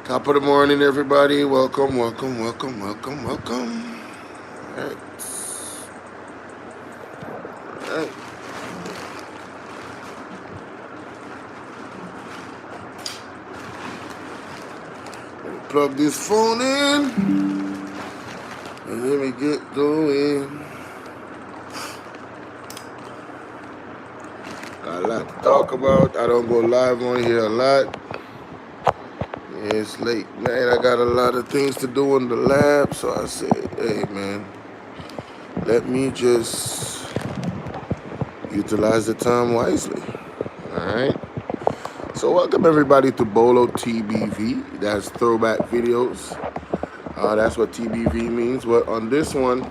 Top of the morning, everybody. Welcome, welcome, welcome, welcome, welcome. All right. All right. Let me plug this phone in and let me get going. Got a lot to talk about. I don't go live on here a lot. It's late night. I got a lot of things to do in the lab, so I said, hey, man, let me just utilize the time wisely. All right. So welcome everybody to Bolo TBV. That's throwback videos. That's what TBV means. But on this one,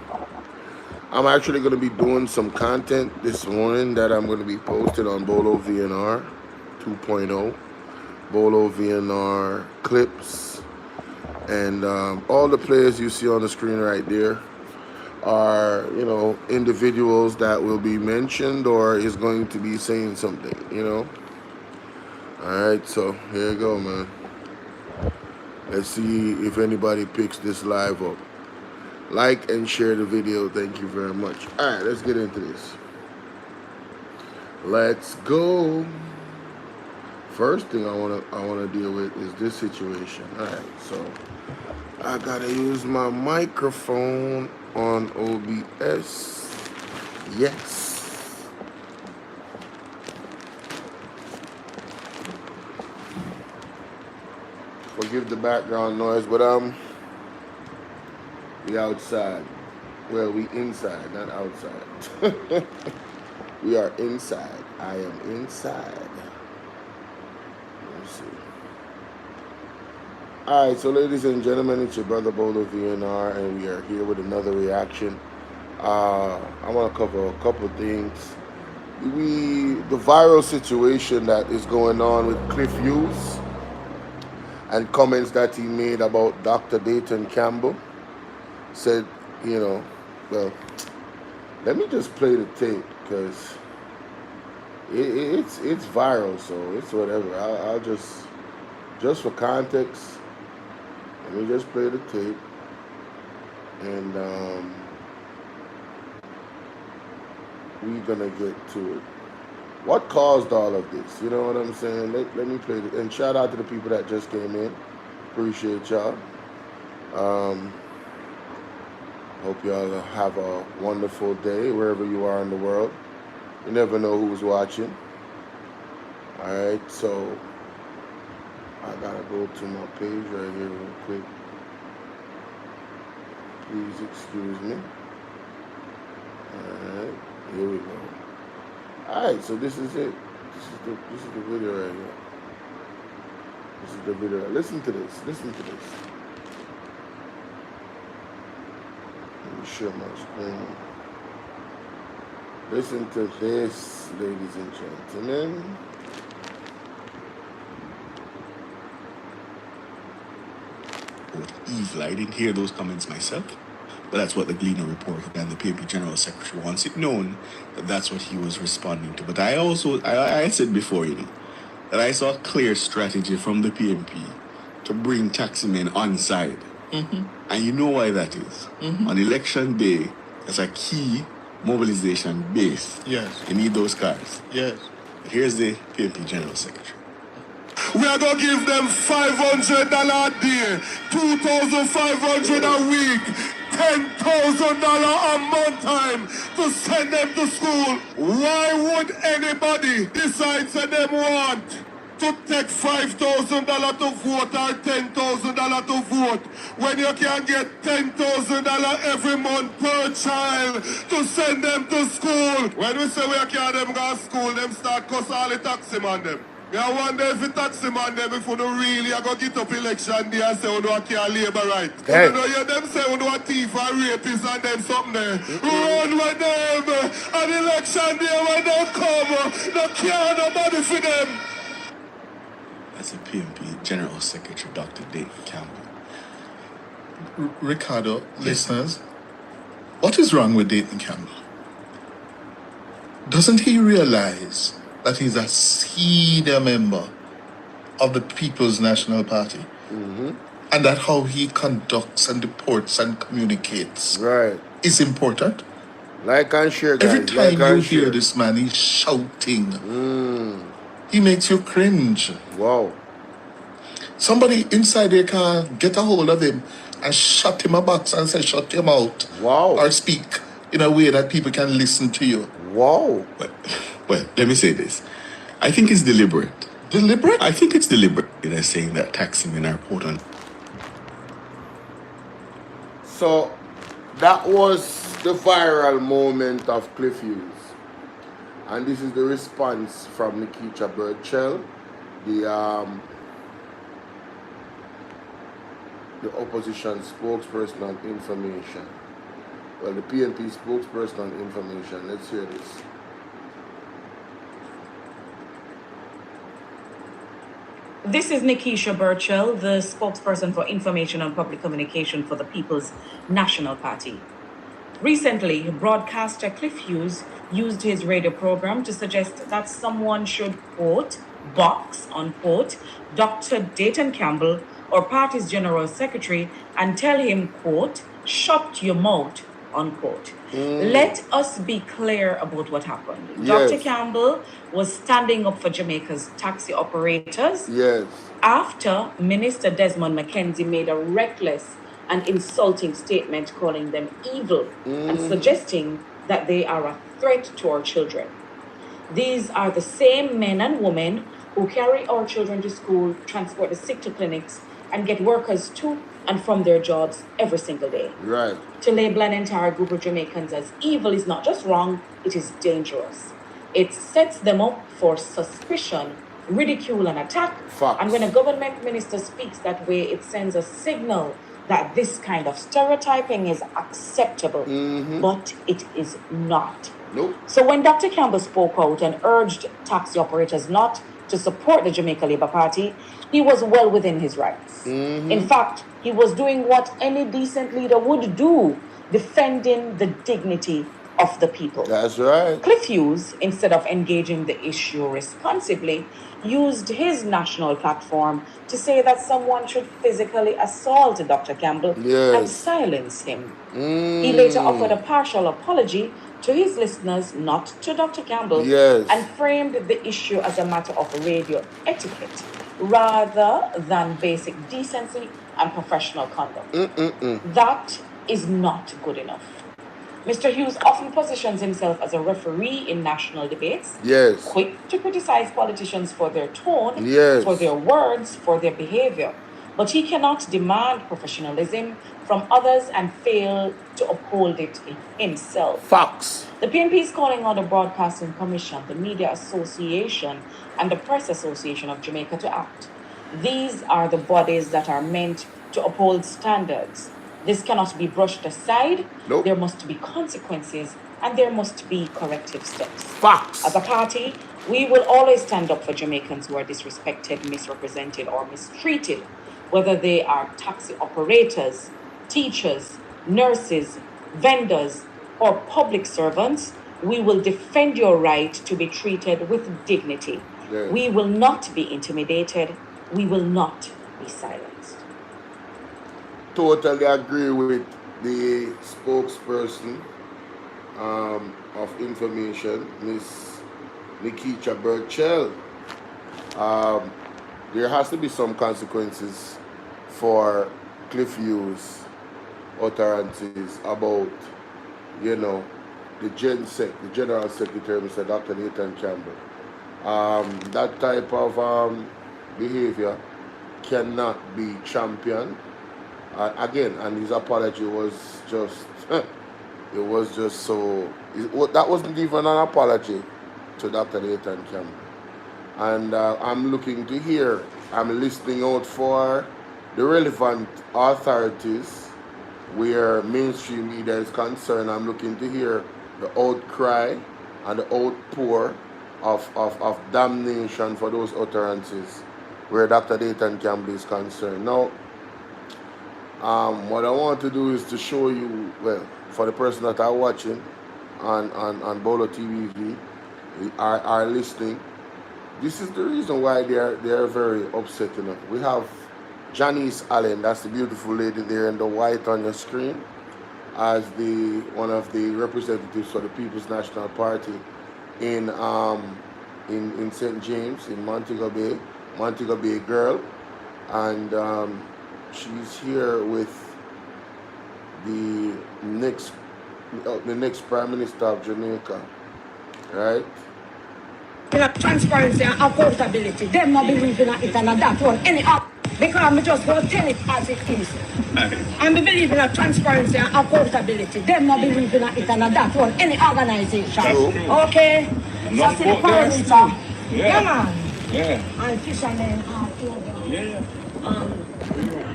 I'm actually going to be doing some content this morning that I'm going to be posting on Bolo VNR 2.0, Bolo VNR clips, and all the players you see on the screen right there are, individuals that will be mentioned or is going to be saying something. All right, so here you go, man. Let's see if anybody picks this live up. Like and share the video. Thank you very much. All right, let's get into this. Let's go. First thing I wanna deal with is this situation. All right, so I gotta use my microphone on OBS. Yes. Forgive the background noise, but we outside. Well, we inside, not outside. We are inside. I am inside. Let's see. All right, so ladies and gentlemen, it's your brother Bolo VNR, and we are here with another reaction. I want to cover a couple of things. The viral situation that is going on with Cliff Hughes and comments that he made about Dr. Dayton Campbell. Said, well, let me just play the tape because it's viral, so it's whatever. I'll just for context, let me just play the tape, and we're gonna get to it. What caused all of this? You know what I'm saying? Let me play it, and shout out to the people that just came in. Appreciate y'all. Hope y'all have a wonderful day wherever you are in the world. You never know who's watching. Alright, so I gotta go to my page right here real quick. Please excuse me. Alright, here we go. Alright, so this is it. This is the video right here. This is the video. Listen to this. Listen to this. Let me share my screen. Listen to this, ladies and gentlemen. Evil. I didn't hear those comments myself, but that's what the Gleaner reported, and the PMP General Secretary wants it known that that's what he was responding to. But I said before, that I saw a clear strategy from the PMP to bring taximen on side. And you know why that is. On election day, that's a key mobilization base. Yes. You need those cars. Yes. But here's the PMP General Secretary. We are going to give them $500 a day, $2,500 a week, $10,000 a month time to send them to school. Why would anybody decide that they want to take $5,000 to vote or $10,000 to vote when you can get $10,000 every month per child to send them to school? When we say we can't them go to school, them start cuss all the taxi man them. I wonder if the taxi man them if you don't really are going to get up election day and say you don't care labor right. Hey. You know you them say you don't thief or rapist and them something there. Run with them and election day when they come, don't care nobody for them. That's the PMP General Secretary, Dr. Dayton Campbell. Ricardo, listeners, what is wrong with Dayton Campbell? Doesn't he realize that he's a senior member of the People's National Party? And that how he conducts and reports and communicates Right. is important. Like and share, guys. Every time like you and hear share. this man, he's shouting. He makes you cringe. Wow. Somebody inside there can get a hold of him and shut him a box and say, shut him out. Wow. Or speak in a way that people can listen to you. Wow. Well, let me say this. I think it's deliberate. Deliberate? I think it's deliberate. They're saying that taxing in our port on. So that was the viral moment of Cliff Hughes. And this is the response from NICKEISHA BURCHELL, the opposition spokesperson on information. Well, the PNP spokesperson on information. Let's hear this. This is NICKEISHA BURCHELL, the spokesperson for information and public communication for the People's National Party. Recently, broadcaster Cliff Hughes used his radio program to suggest that someone should, quote, box, unquote, Dr. Dayton Campbell or party's general secretary and tell him, quote, shut your mouth, unquote. Let us be clear about what happened. Yes. Dr. Campbell was standing up for Jamaica's taxi operators. Yes. After Minister Desmond McKenzie made a reckless and insulting statement calling them evil and suggesting that they are a threat to our children. These are the same men and women who carry our children to school, transport the sick to clinics, and get workers to and from their jobs every single day. Right. To label an entire group of Jamaicans as evil is not just wrong, it is dangerous. It sets them up for suspicion, ridicule, and attack. Facts. And when a government minister speaks that way, it sends a signal that this kind of stereotyping is acceptable, but it is not. Nope. So when Dr. Campbell spoke out and urged taxi operators not to support the Jamaica Labour Party, he was well within his rights. In fact, he was doing what any decent leader would do, defending the dignity of the people. That's right. Cliff Hughes, instead of engaging the issue responsibly, used his national platform to say that someone should physically assault Dr. Campbell and silence him. He later offered a partial apology to his listeners, not to Dr. Campbell, and framed the issue as a matter of radio etiquette rather than basic decency and professional conduct. That is not good enough. Mr. Hughes often positions himself as a referee in national debates, quick to criticize politicians for their tone, for their words, for their behavior. But he cannot demand professionalism from others and fail to uphold it himself. Facts. The PNP is calling on the Broadcasting Commission, the Media Association, and the Press Association of Jamaica to act. These are the bodies that are meant to uphold standards. This cannot be brushed aside. Nope. There must be consequences and there must be corrective steps. Facts. As a party, we will always stand up for Jamaicans who are disrespected, misrepresented, or mistreated, whether they are taxi operators, teachers, nurses, vendors, or public servants. We will defend your right to be treated with dignity. We will not be intimidated. We will not be silenced. Totally agree with the spokesperson of information, Miss NICKEISHA BURCHELL. There has to be some consequences for Cliff Hughes utterances about, you know, the General Secretary, Mr. Dr. Dayton Campbell. That type of behavior cannot be championed. Again, and his apology was just, it was just so, that wasn't even an apology to Dr. Dayton Campbell. And I'm looking to hear, I'm listening out for the relevant authorities where mainstream media is concerned. I'm looking to hear the outcry and the outpour of damnation for those utterances where Dr. Dayton Campbell is concerned. Now, what I want to do is to show you, well, for the person that are watching on Bolo TBV, are listening, this is the reason why they are very upset. You know, we have Janice Allen, that's the beautiful lady there in the white on your screen, as the one of the representatives for the People's National Party in St. James in Montego Bay girl, and she's here with the next Prime Minister of Jamaica, right? Transparency and accountability. Them not believe in it and that one. Any up because I just go tell it as it is. I'm believing in transparency and accountability. Them not believe in it and that one. Any organization. Okay? So see the parameter. Yeah, man. Yeah. And fishermen are over. Yeah.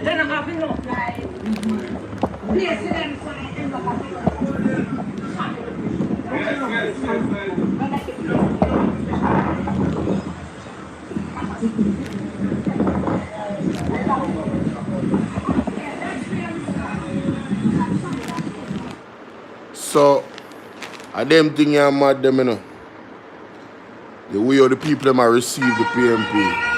Then I have enough like placing them so they end up So, I them thing you mad them, you know. The way of the people them are receive the PMP.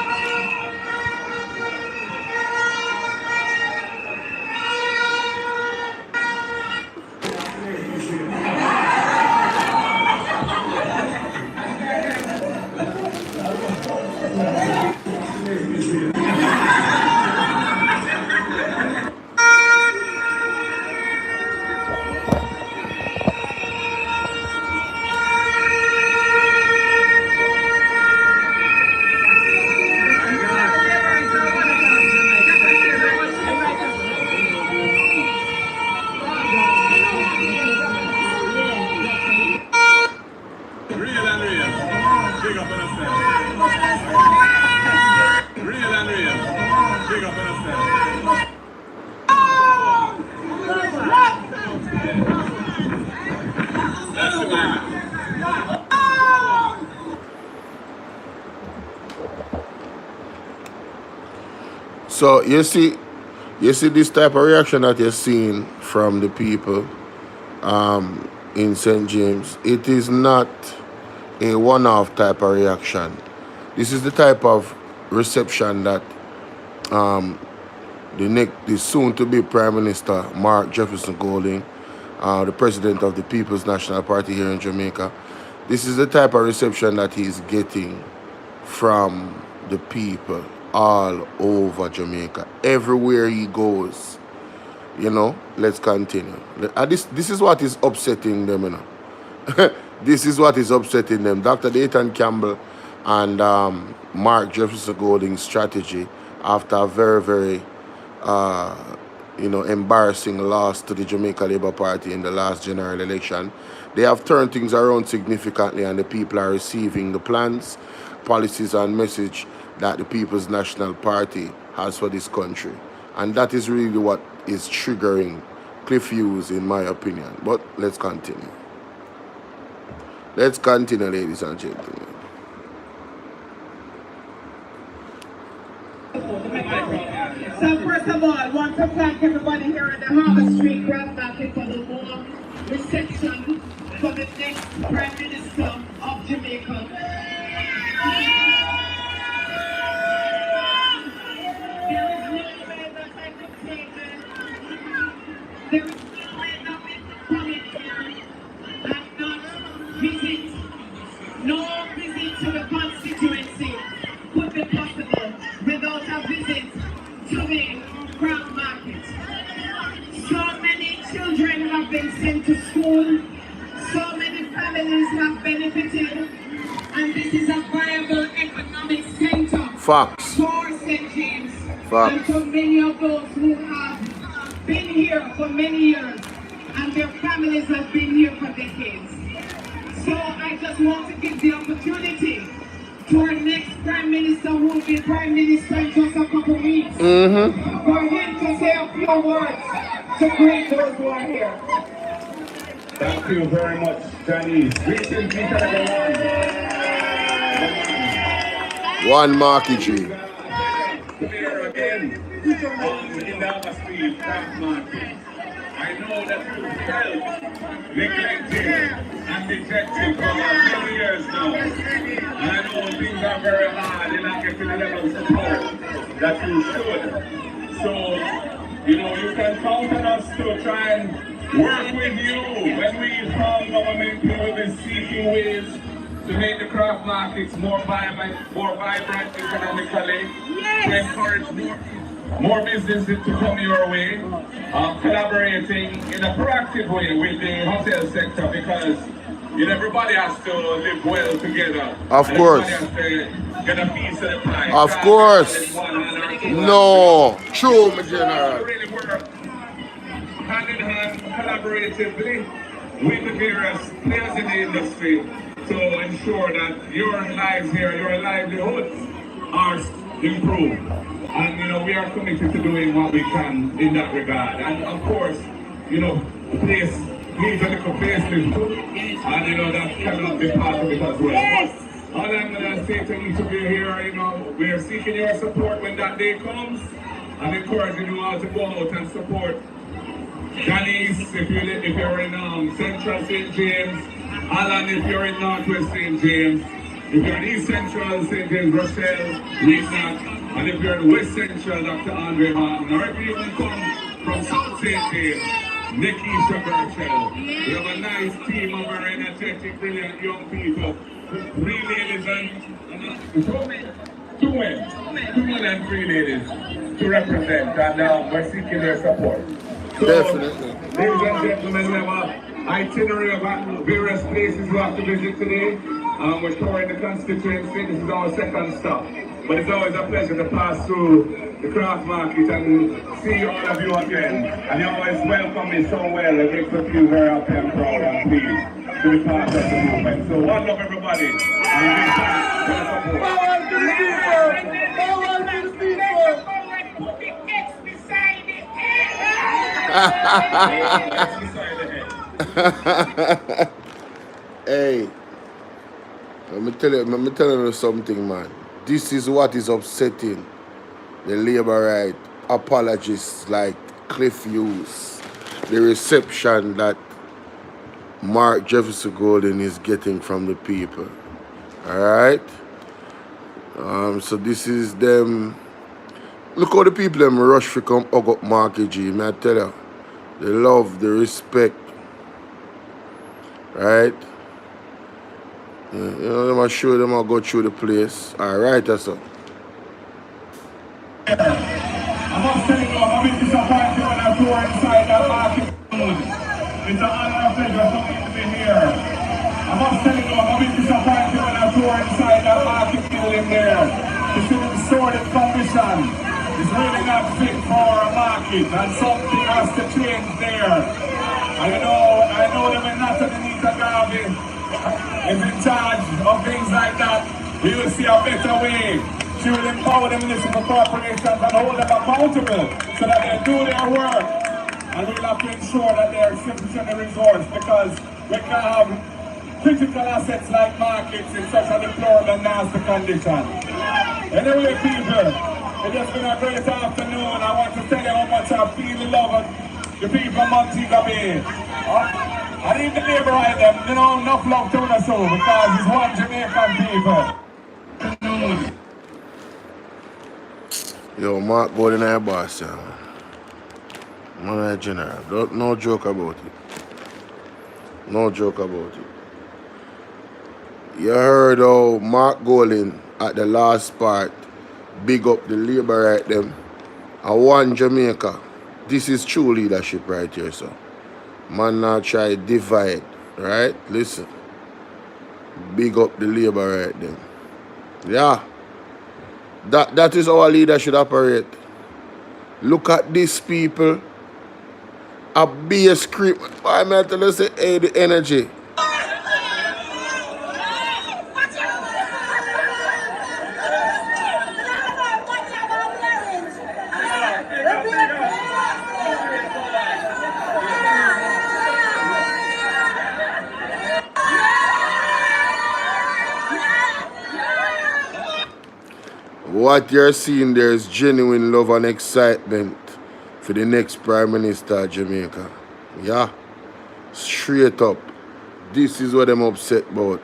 So you see this type of reaction that you're seeing from the people in St. James. It is not a one-off type of reaction. This is the type of reception that the soon-to-be Prime Minister Mark Jefferson Golding, the president of the People's National Party here in Jamaica, this is the type of reception that he's getting from the people all over Jamaica. Everywhere he goes, you know. Let's continue. This is what is upsetting them, you know. This is what is upsetting them. Dr. Dayton Campbell and Mark Jefferson Golding's strategy after a very, very embarrassing loss to the Jamaica Labour Party in the last general election. They have turned things around significantly, and the people are receiving the plans, policies and message that the People's National Party has for this country. And that is really what is triggering cliff views, in my opinion. But let's continue. Let's continue, ladies and gentlemen. So first of all, I want to thank everybody here at the Harbour Street Grand Market for the warm reception for the next Prime Minister of Jamaica. There is no way that I could say that. There is no way that we could come in here and not visit. No visit to the constituency could be possible without a visit to the Grand Market. So many children have been sent to school. So many families have benefited. And this is a viable economic center for St. James. And for many of those who have been here for many years and their families have been here for decades. So I just want to give the opportunity to our next Prime Minister, who will be Prime Minister in just a couple of weeks, for him to say a few words to greet those who are here. Thank you very much, Chinese. Greetings to everyone. One market tree. Here again, in the Harbour Street Grand Market. I know that you felt neglected and rejected for many years now. And I know things are very hard. You're not getting the level of support that you should. you know, you can count on us to try and work with you. When we from government, we will be seeking ways to make the craft markets more vibrant economically, to encourage more businesses to come your way, collaborating in a proactive way with the hotel sector, because you know, everybody has to live well together. Of And course. everybody has to get a piece of the pie. Of course. No. True, my general. Really work hand in hand, collaboratively with the various players in the industry to ensure that your lives here, your livelihoods are improved. And you know, we are committed to doing what we can in that regard. And of course, you know, the place needs a little facelift too. And you know, that cannot be part of it as well. But all I'm gonna say to each of you here, you know, we are seeking your support when that day comes. I'm encouraging you all to go out and support Janice, if you're in Central St. James, Alan, if you're in Northwest St. James, if you're in East Central St. James, BURCHELL, Reesac, and if you're in West Central, Dr. Andre Martin, or if you even come from South St. James, NICKEISHA, BURCHELL. We have a nice team of very energetic, brilliant young people, 3 ladies and 2 men and 3 ladies to represent, and we're seeking their support. So, Definitely. ladies and gentlemen, we have an itinerary of various places we have to visit today. We're touring the constituency. This is our second stop. But it's always a pleasure to pass through the craft market and see all of you again. And you always welcome me so well. It makes us feel very happy and proud and pleased to be part of the movement. So one love, everybody. And big thanks for the support. Power to the people! Power to the people! Put the X beside the Hey, let me tell you something, man. This is what is upsetting the labor right apologists like Cliff Hughes, the reception that Mark Jefferson Golden is getting from the people. Alright? So this is them. Look how the people them rush to come hug up Marky G, may I tell you. The love, the respect. Right? You know, them I show them I go through the place. Alright, that's all. I'm not telling you, I'm a bit disappointed when I tour inside that market. It's an honor and pleasure for me to be here. I'm not telling you, I'm a bit disappointed when I tour inside that market building there. To see the sordid condition. It's really not fit for a market, and something has to change there. I know them in not underneath Garvey is in charge of things like that. We will see a better way. She will empower the municipal corporations and hold them accountable so that they do their work. And we'll have to ensure that they are sufficiently resourced, because we can't have critical assets like markets in such a deplorable and nasty condition. Anyway, people, it has been a great afternoon. I want to tell you how much I feel the love of the people of Montego Bay. I need the labor right them, you know, enough love to us all, because it's one Jamaican people. Yo, Mark Golden and boss, yeah. Man, general. No joke about it. No joke about it. You heard how Mark Golden at the last part big up the labor right them. And one Jamaica. This is true leadership right here, so. Man now try divide, right? Listen. Big up the labor right them. Yeah. That is how a leader should operate. Look at these people. A base script. Why may I tell you say, hey, the energy. What you're seeing there is genuine love and excitement for the next Prime Minister of Jamaica. Yeah. Straight up. This is what I'm upset about.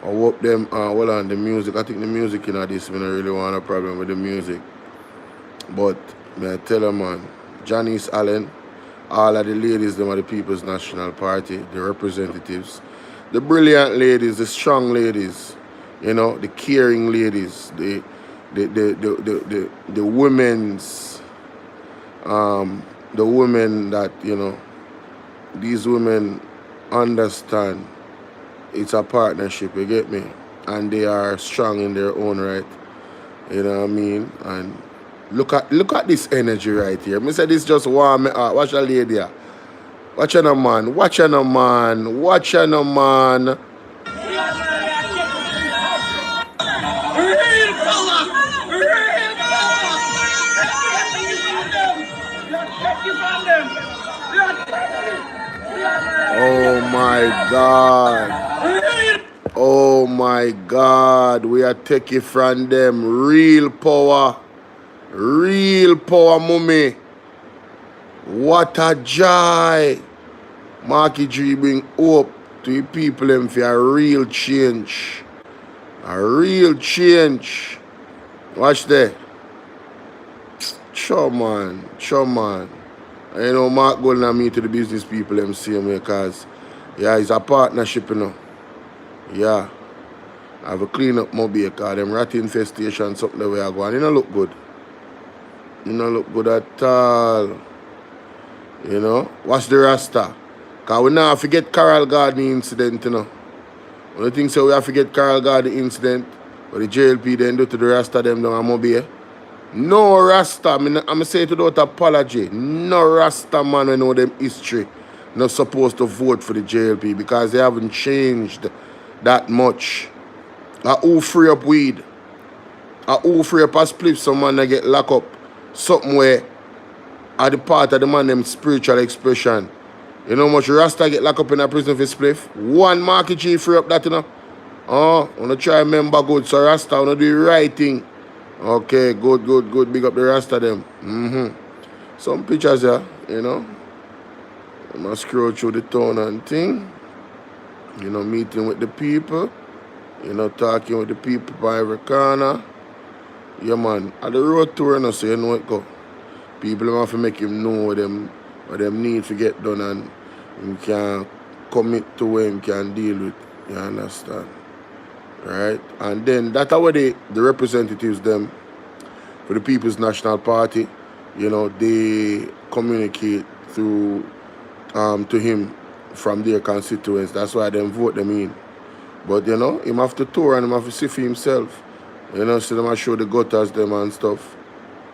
I hope them, hold on, the music. I think the music, you know, this, I don't really want a problem with the music. But May I tell you, man, Janice Allen, all of the ladies, them are the People's National Party, the representatives, the brilliant ladies, the strong ladies, you know, the caring ladies, the women's, the women that, you know, these women understand it's a partnership, you get me? And they are strong in their own right, you know what I mean? And look at this energy right here. Me say this just warm me heart. Watch a lady here. Watch her no man. Watch her no man. Watch her no man. Oh my God. Oh my God. We are taking from them real power. Real power, mummy. What a joy. Marky G bring hope to the people them for a real change. A real change. Watch there. Sure man. Sure man. And you know Mark Golden and me to the business people them same way because yeah, it's a partnership, you know. Yeah. I have a clean up my because them rat infestation something the way I go and it don't look good. It don't look good at all. You know. Watch the Rasta. Because we now forget Carol Garden incident, you know. One of the things we have to forget Carol Garden incident, but the JLP then do to the Rasta them down Mobile. No Rasta, I'm say it without apology. No Rasta man we know them history not supposed to vote for the JLP because they haven't changed that much. Who free up weed? Who free up a split someone that get locked up somewhere at the part of the man them spiritual expression. You know how much Rasta get locked up in a prison for spliff? One market G free up that, you know. Oh, I want to try remember good. So Rasta, I want to do the right thing. Okay, good. Big up the Rasta them. Some pictures here, you know. I'm going to scroll through the town and thing. You know, meeting with the people. You know, talking with the people by every corner. Yeah, man. At the road tour, you know, so you know it go. People have to make him know what them need to get done and you can commit to what you can deal with. You understand? Right? And then that's how the representatives them for the People's National Party, you know, they communicate through to him from their constituents. That's why they vote them in. But you know, him have to tour and him have to see for himself. You know, so them show the gutters them and stuff.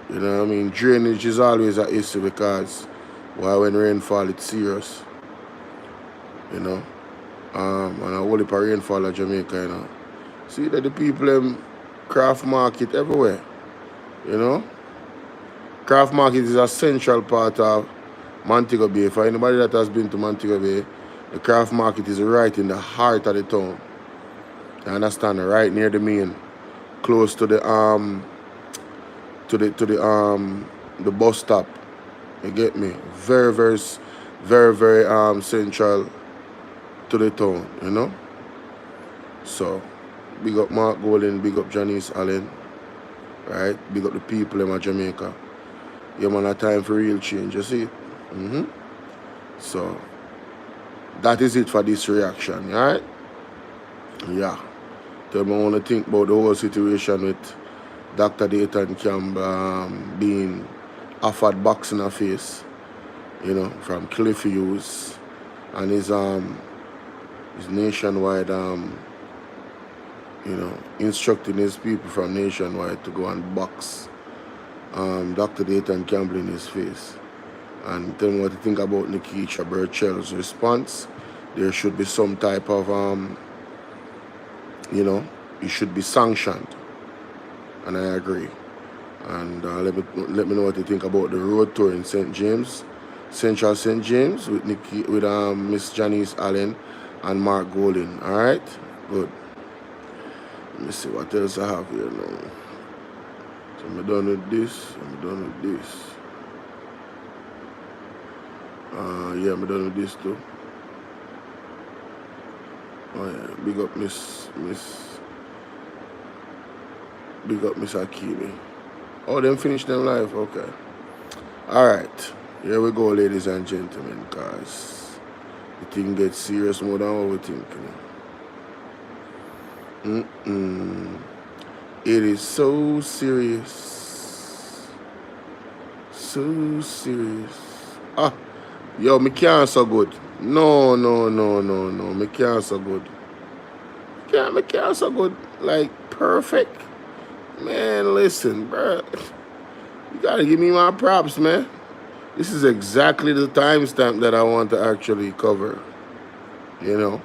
You know what I mean? Drainage is always an issue because when rainfall it's serious. You know. And a whole heap of rainfall in Jamaica, you know. See that the people them craft market everywhere. You know? Craft market is a central part of Montego Bay. For anybody that has been to Montego Bay, the craft market is right in the heart of the town. You understand? Right near the main. Close to the the bus stop. You get me? Very central to the town, you know? So big up Mark Golden, big up Janice Allen, right? Big up the people in Jamaica. Yeah, man, a time for real change, you see? So that is it for this reaction, right? Yeah. Tell me what I think about the whole situation with Dr. Dayton Campbell being offered box in the face, you know, from Cliff Hughes and his nationwide, you know, instructing his people from nationwide to go and box Dr. Dayton Campbell in his face. And tell me what you think about NICKEISHA BURCHELL's response. There should be some type of, you know, it should be sanctioned. And I agree. And let me know what you think about the road tour in St. James, Central St. James with Miss Janice Allen and Mark Golden. All right, good. Let me see what else I have here now. So I'm done with this. Yeah, I'm done with this too. Oh yeah, big up Miss Akimi. Oh, them finished them live, okay. All right, here we go, ladies and gentlemen, guys. The thing gets serious more than what we think. It is so serious. So serious. Ah, yo, me can't so good. No. Me can't so good. Me can't so good. Like, perfect. Man, listen, bro. You gotta give me my props, man. This is exactly the timestamp that I want to actually cover. You know?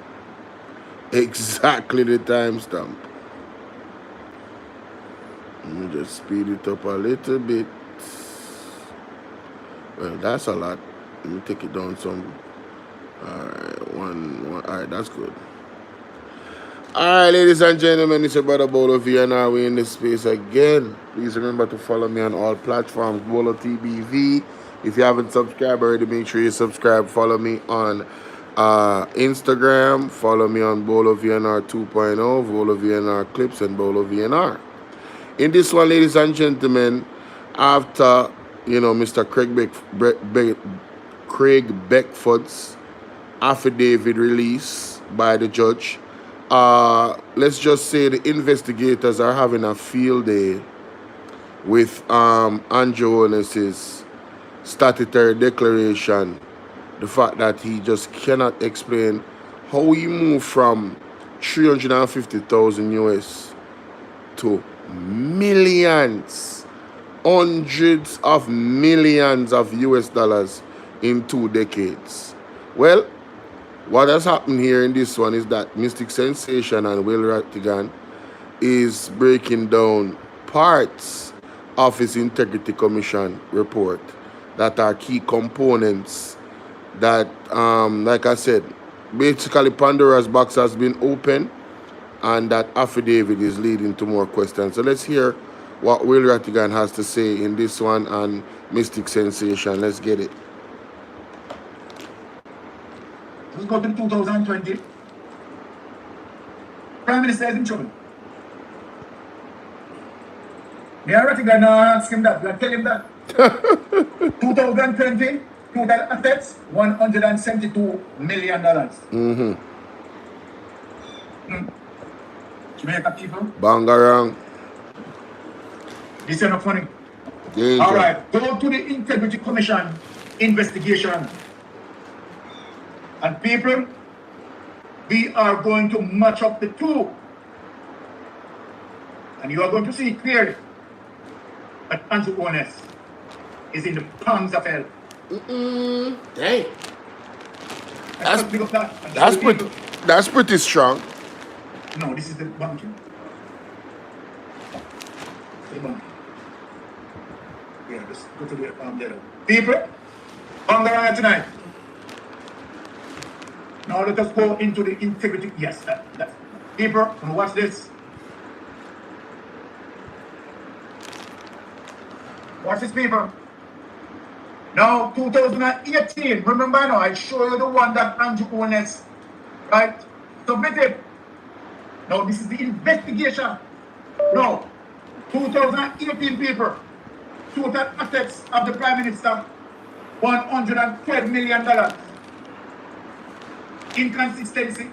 Exactly the timestamp. Let me just speed it up a little bit. Well, that's a lot. Let me take it down some. Alright, one. Alright, that's good. Alright, ladies and gentlemen, it's your brother Bolo V, and now we're in this space again. Please remember to follow me on all platforms, Bolo TBV. If you haven't subscribed already, make sure you subscribe. Follow me on Instagram. Follow me on Bolo VNR 2.0, Bolo VNR Clips, and Bolo VNR. In this one, ladies and gentlemen, after, Mr. Craig Beckford's affidavit release by the judge, let's just say the investigators are having a field day with Andrew Holness's statutory declaration. The fact that he just cannot explain how he moved from 350,000 US to millions, hundreds of millions of US dollars in 2 decades. Well, what has happened here in this one is that Mystic Sensation and Will Rattigan is breaking down parts of his Integrity Commission report that are key components that, like I said, basically Pandora's box has been opened, and that affidavit is leading to more questions. So let's hear what Will Rattigan has to say in this one and Mystic Sensation. Let's get it. Let's go to 2020. Prime Minister is in trouble. Mayor Rattigan ask him that, tell him that. 2020, total assets, $172 million. Jamaica people. Bangarang. This is not funny. Danger. All right, go to the Integrity Commission investigation. And people, we are going to match up the two. And you are going to see clearly that Andrew Holness is in the palms of hell. Dang. That's pretty strong. No, this is the banking. The banking. Yeah, just go to the there. People, Bangaranga tonight. Now let us go into the integrity. Yes, that's people, watch this. Watch this, people. Now, 2018, remember now, I show you the one that Andrew Holness, right, submitted. Now, this is the investigation. Now, 2018, people, total assets of the Prime Minister, $112 million. Inconsistency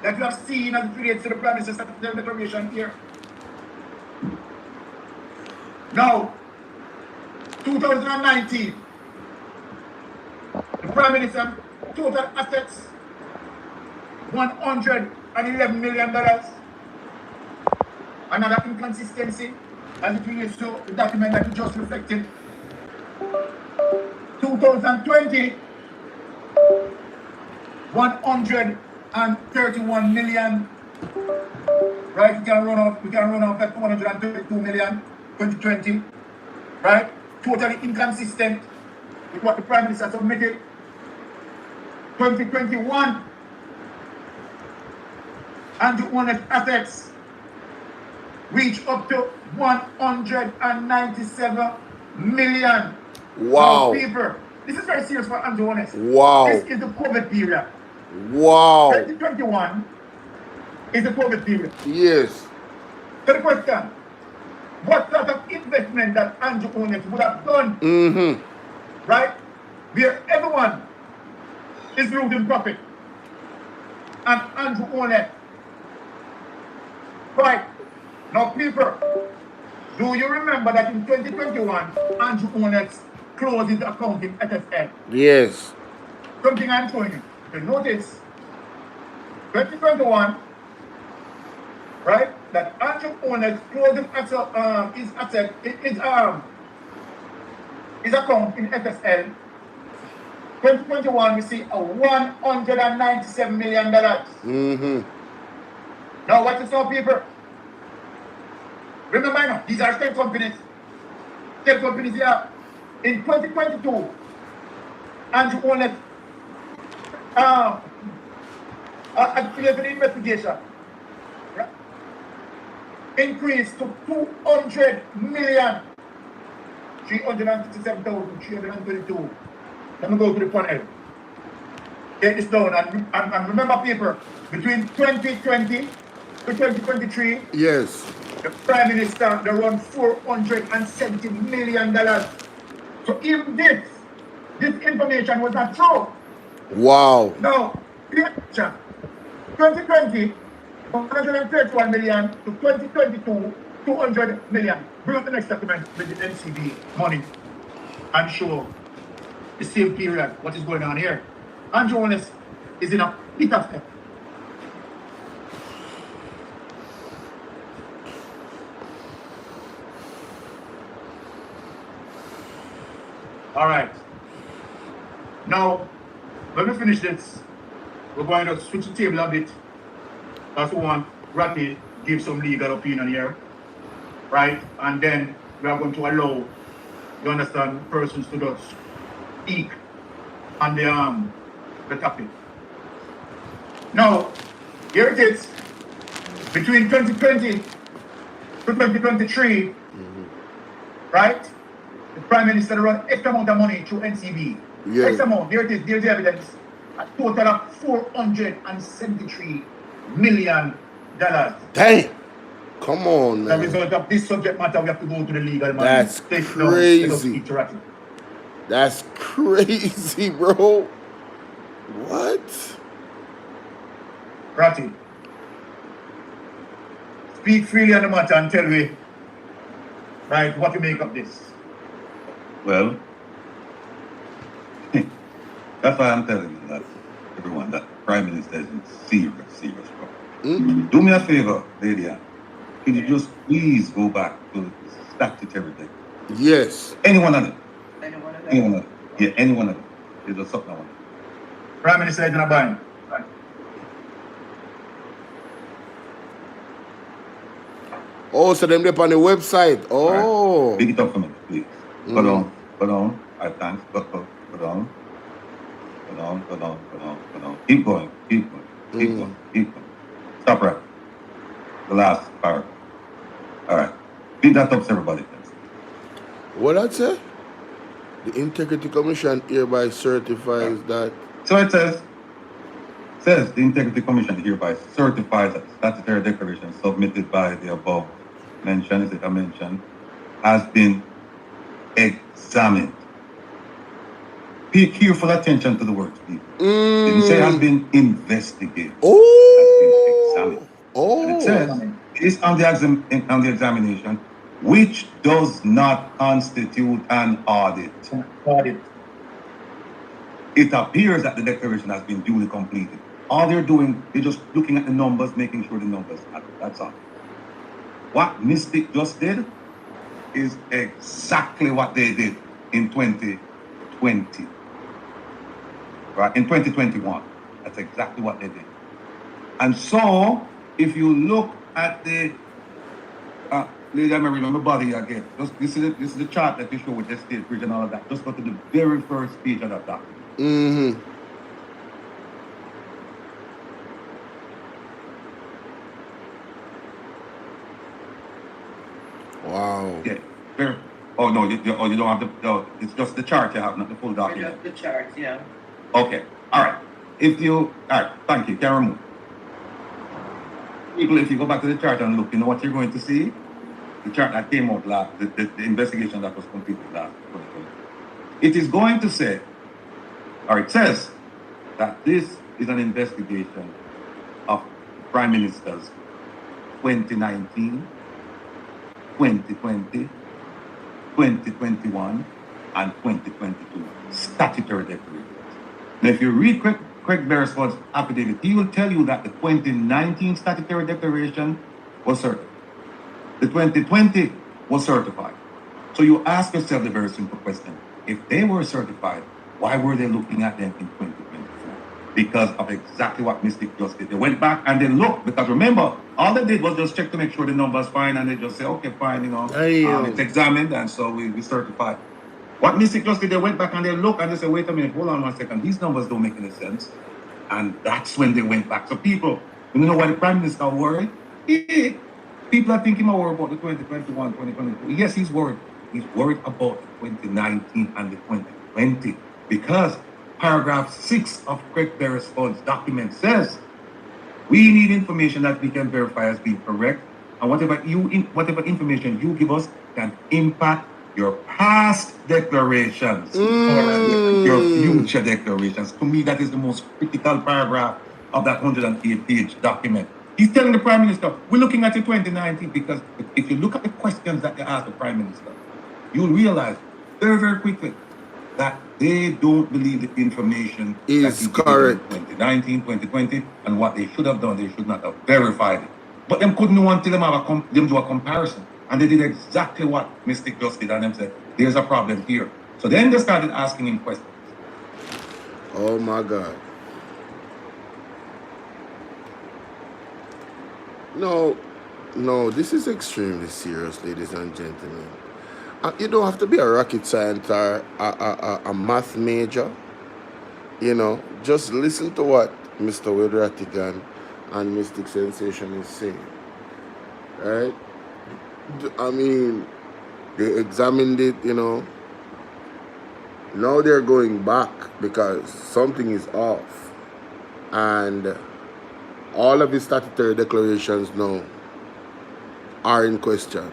that you have seen as it relates to the Prime Minister's statutory declaration here. Now, 2019, the Prime Minister, total assets, $111 million. Another inconsistency as it relates to the document that you just reflected. 2020, 131 million. Right, we can run off that 132 million 2020. Right? Totally inconsistent with what the Prime Minister submitted. 2021, Andrew Holness assets reach up to 197 million. Wow. People. This is very serious for Andrew Holness. Wow. This is the COVID period. Wow. 2021 is the COVID period. Yes. So the question, what sort of investment that Andrew Holness would have done, right? Where everyone is losing profit. And Andrew Holness, right? Now, people, do you remember that in 2021, Andrew Holness closed his account in FSL? Yes. Something I'm showing you. You notice, 2021, right? That Andrew Holness closed his account in FSL. 2021, we see a $197 million. Now, what is now, people? Remember now, these are 10 companies. 10 companies here. In 2022, Andrew Holness activated investigation. Right? Increased to 200,357,322. Let me go to the panel. Get this down and remember, people, between 2020 to 2023, yes, the Prime Minister, they run $470 million. So even this information was not true. Wow. Now, 2020, 131 million to 2022, 200 million. Bring up the next document with the NCB money and show the same period what is going on here. Andrew Holness is in a pit of step. All right. Now, when we finish this, we're going to switch the table a bit. That's we want Ratty give some legal opinion here, right? And then we are going to allow, you understand, persons to just speak on the topic. Now, here it is. Between 2020 to 2023, right? The Prime Minister run X amount of money through NCB. Yeah. X amount, there it is, there's the evidence. A total of $473 million. Damn. Come on, man. As a result of this subject matter, we have to go to the legal man. That's crazy. That's crazy, bro. What? Ratty, speak freely on the matter and tell me, right, what you make of this. Well, that's why I'm telling you that, everyone, that Prime Minister is in serious trouble. Do me a favor, lady. Can you just please go back to the statutory thing? Yes. Anyone of it. Anyone of it. Yeah, anyone of it. There's just something I want. Prime Minister is in a bind. Right. Oh, so them up on the website. Oh. Right. Pick it up for me, please. Go down. I thanks. Go down. Go down. Keep going. Stop right. The last paragraph. All right. Beat that up to everybody, please. What that say? The Integrity Commission hereby certifies that. So it says the Integrity Commission hereby certifies that statutory declaration submitted by the above mentioned, is it a mention, has been examined. Pay careful attention to the words, people. Didn't say has been investigated. Oh. Has been examined. Oh. And it says, based on the examination, which does not constitute an audit. It appears that the declaration has been duly completed. All they're doing, they're just looking at the numbers, making sure the numbers are, that's all. What Mystic just did is exactly what they did in 2020. Right, in 2021. That's exactly what they did. And so, if you look at the lady, I remember body again. This is the chart that they show with the state bridge and all of that. Just go to the very first page of that document. Wow. Yeah. Very. Oh no, you don't have the. No, it's just the chart you have, not the full document. The chart, yeah. Okay. All right. All right. Thank you. Can remove. People, if you go back to the chart and look, you know what you're going to see? the chart that came out last, the investigation that was completed last 2020. It is going to say, or it says, that this is an investigation of Prime Minister's 2019, 2020, 2021, and 2022 statutory declarations. Now, if you read Craig Beresford's affidavit, he will tell you that the 2019 statutory declaration was certified. The 2020 was certified. So you ask yourself the very simple question. If they were certified, why were they looking at them in 2024? Because of exactly what Mystic just did. They went back and they looked, because remember, all they did was just check to make sure the number's fine, and they just say, okay, fine, it's examined, and so we certified. What Mystic just did, they went back and they looked and they said, wait a minute, hold on 1 second, these numbers don't make any sense. And that's when they went back. So people, you know why the Prime Minister worried? People are thinking more about the 2021, 2022. Yes, he's worried. He's worried about the 2019 and the 2020 because paragraph 6 of Craig Beresford's document says we need information that we can verify as being correct, and whatever information you give us can impact your past declarations or your future declarations. To me, that is the most critical paragraph of that 108-page document. He's telling the Prime Minister, we're looking at the 2019 because if you look at the questions that they ask the Prime Minister, you'll realize very, very quickly that they don't believe the information is correct. 2019, 2020, and what they should have done, they should not have verified it. But them couldn't know until them do a comparison. And they did exactly what Mystic just did, and them said, there's a problem here. So then they started asking him questions. Oh my God. No, this is extremely serious, ladies and gentlemen. You don't have to be a rocket scientist or a math major. Just listen to what Mr. Will Rattigan and Mystic Sensation is saying. Right? I mean, they examined it, Now they're going back because something is off. And all of the statutory declarations now are in question.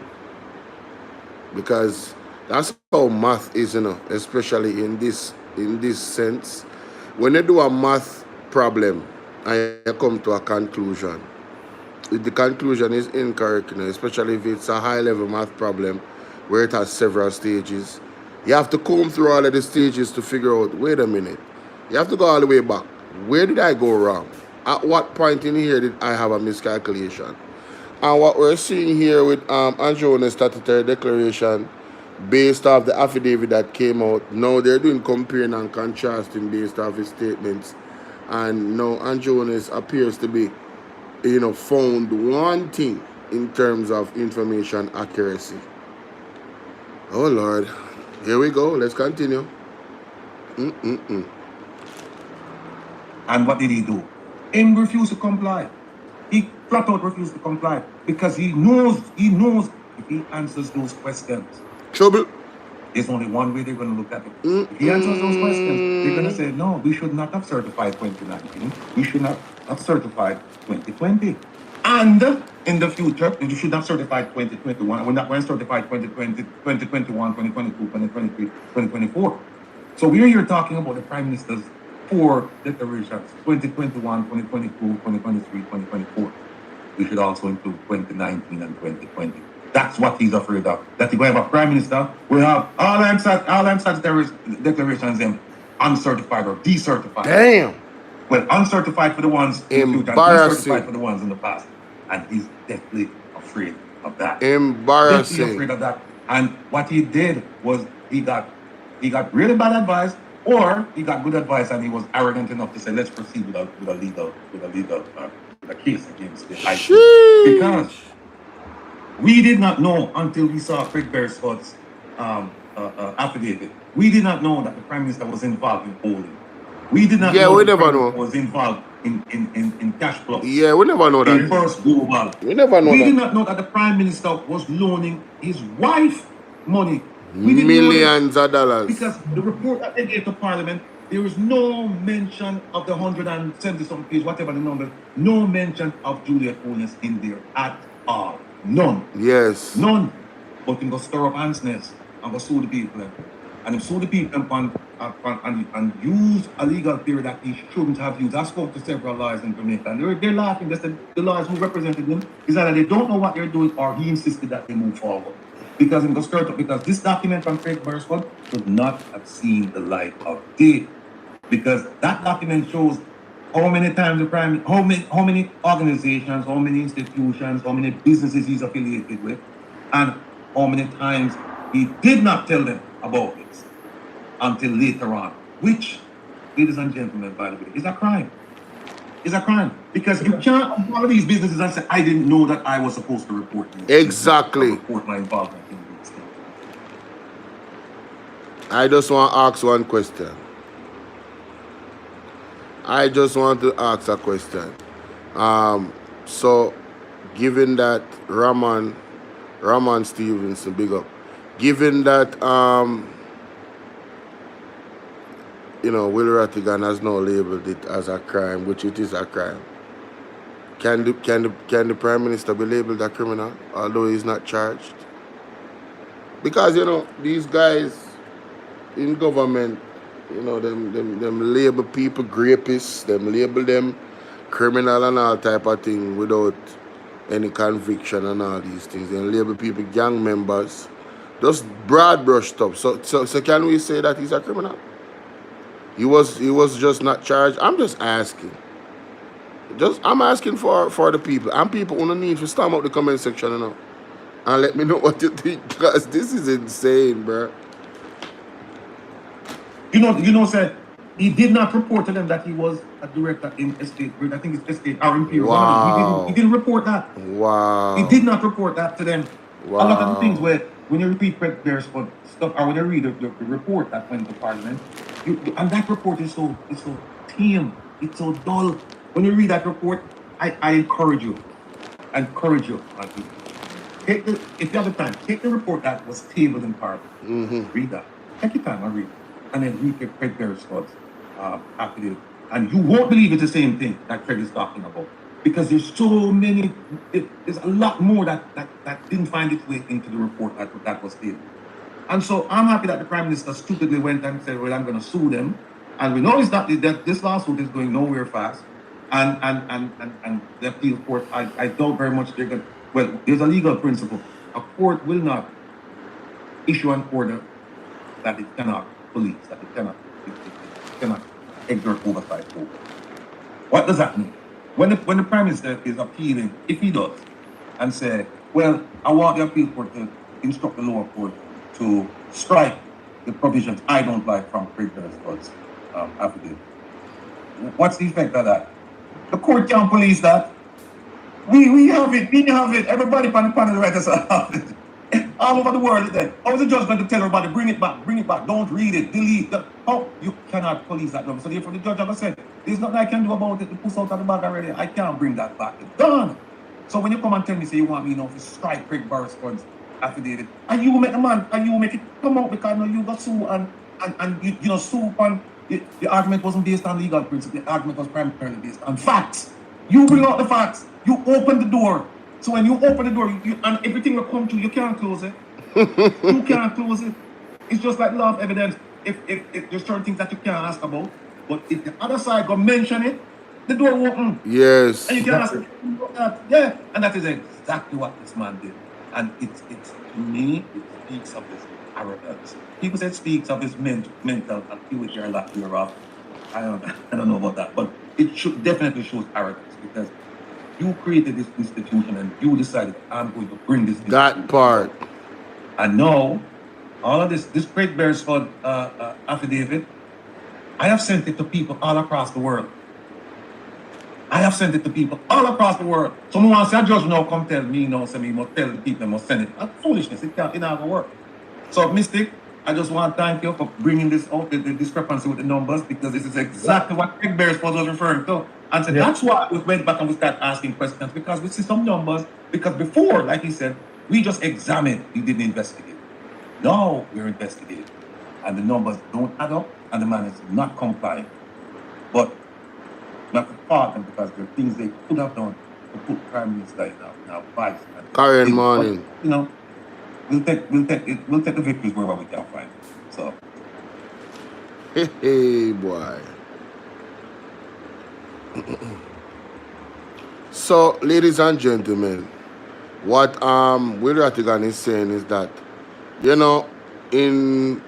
Because that's how math is, especially in this sense. When you do a math problem and you come to a conclusion, if the conclusion is incorrect, especially if it's a high-level math problem where it has several stages, you have to comb through all of the stages to figure out, wait a minute, you have to go all the way back. Where did I go wrong? At what point in here did I have a miscalculation? And what we're seeing here with HOLNESS statutory declaration based off the affidavit that came out, now they're doing comparing and contrasting based off his statements. And now HOLNESS appears to be found wanting in terms of information accuracy. Oh Lord, here we go. Let's continue. And what did he do? He refused to comply. He flat out refused to comply because he knows if he answers those questions, trouble. There's only one way they're going to look at it. If he answers those questions, they're going to say, no, we should not have certified 2019. We should not have certified 2020. And in the future, you should have certified 2021. We're not going to certify 2020, 2021, 2022, 2023, 2024. So we're here talking about the Prime Minister's 4 declarations, 2021, 2022, 2023, 2024. We should also include 2019 and 2020. That's what he's afraid of. That if we have a Prime Minister, we have all them statutory declarations uncertified or decertified. Damn. Well, uncertified for the ones in the future, decertified for the ones in the past. And he's definitely afraid of that. Embarrassing. Definitely afraid of that. And what he did was he got really bad advice, or he got good advice and he was arrogant enough to say, let's proceed with a case against the IC. Because we did not know until we saw Craig Beresford's affidavit. We did not know that the Prime Minister was involved in polling. We did not know we never know. Was involved in cash flow. Yeah, we never know that. In First Global. We never know that. We did not know that the Prime Minister was loaning his wife money. Millions of dollars. Because the report that they gave to Parliament, there is no mention of the 170-something page, whatever the number, no mention of Juliet HOLNESS in there at all. None. Yes. None. but him go stir up HOLNESS and go sue the people. And him sue the people and use a legal theory that he shouldn't have used. I spoke to several lawyers in Jamaica, and they're laughing. They said the lawyers who represented him is either they don't know what they're doing or he insisted that they move forward. Because him go stir up, because this document from Craig Beresford could not have seen the light of day. Because that document shows how many times the prime, how many organizations, how many institutions, how many businesses he's affiliated with, and how many times he did not tell them about this until later on, which, ladies and gentlemen, by the way, is a crime. It's a crime, because you can't follow these businesses and say, I didn't know that I was supposed to report these. Exactly. Report my involvement in these things. I just want to ask one question. I just want to ask a question. So, given that Raman Stevenson, big up. Given that you know, Will Rattigan has now labeled it as a crime, which it is a crime. Can the Prime Minister be labeled a criminal, although he's not charged? Because, you know, these guys in government, you know, them label people rapists, them label them criminal and all type of thing without any conviction and all these things. They label people gang members. Just broad brush stuff. So can we say that he's a criminal? He was just not charged. I'm just asking. I'm asking for the people. And people who need to storm up the comment section, you know, and let me know what you think, because this is insane, bro. You know, sir, he did not report to them that he was a director in estate. I think it's estate or imperial. Wow. He didn't report that. Wow. He did not report that to them. Wow. A lot of the things where when you repeat Beresford stuff, or when you read the report that went to Parliament, and that report is so tame, it's so dull. When you read that report, I encourage you. If you have the time, take the report that was tabled in Parliament. Read that. Take your time and read it. And then read Craig Beresford's affidavit. And you won't believe it's the same thing that Craig is talking about. Because there's so many, there's a lot more that didn't find its way into the report that was tabled. And so I'm happy that the Prime Minister stupidly went and said, well, I'm going to sue them. And we know that this lawsuit is going nowhere fast. And the appeal court, I doubt very much they're going to, well, there's a legal principle. A court will not issue an order that it cannot police, that it cannot exert oversight over. What does that mean? When the Prime Minister is appealing, if he does, and say, well, I want the appeal court to instruct the lower court to strike the provisions I don't like from Craig Beresford's affidavit. What's the effect of that? The court can't police that. We have it. Everybody on the panel writers have it. All over the world, how is the judge going to tell everybody, bring it back, don't read it, delete it? Oh, you cannot police that. So therefore the judge ever said, there's nothing I can do about it, the puss out of the bag already, I can't bring that back, it's done. So when you come and tell me, say you want me now to strike Craig Beresford's affidavit, and you make the man, and you make it come out because now you got sue and you know, sue upon, the argument wasn't based on legal principle, the argument was primarily based on facts. You bring out the facts, you open the door. So when you open the door, and everything will come to you can't close it. You can't close it. It's just like law of evidence. If there's certain things that you can't ask about, but if the other side go mention it, the door will open. Yes. And you can ask that. Yeah. And that is exactly what this man did. And it's to me, it speaks of his arrogance. People say it speaks of his mental acuity or lack thereof. I don't know about that, but it definitely shows arrogance, because you created this institution and you decided, I'm going to bring this that part. And now, all of this Craig Beresford affidavit, I have sent it to people all across the world. Someone wants to say, a judge now come tell me, say me must tell the people, must send it. That's foolishness, it not gonna work. So, Mystic, I just want to thank you for bringing this out, the discrepancy with the numbers, because this is exactly what Craig Beresford was referring to. And so that's why we went back and we started asking questions, because we see some numbers, because before, like he said, we just examined, we didn't investigate. Now we're investigating, and the numbers don't add up, and the man is not complying. But not to fault them, because there are things they could have done to put Prime Minister in our vice. Current morning. You know, we'll take the victories wherever we can find it. So. Hey, boy. So, ladies and gentlemen, what Will Rattigan is saying is that, you know, in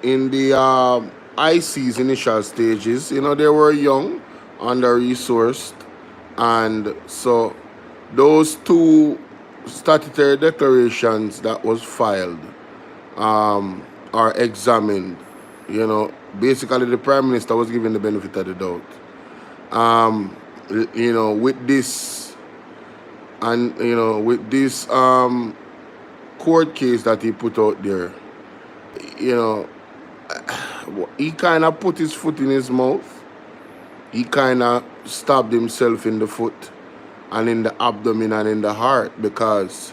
the IC's initial stages, you know, they were young, under-resourced, and so those two statutory declarations that was filed are examined. You know, basically the Prime Minister was given the benefit of the doubt. You know, with this, and you know, with this court case that he put out there, you know, he kind of put his foot in his mouth. He kind of stabbed himself in the foot and in the abdomen and in the heart, because,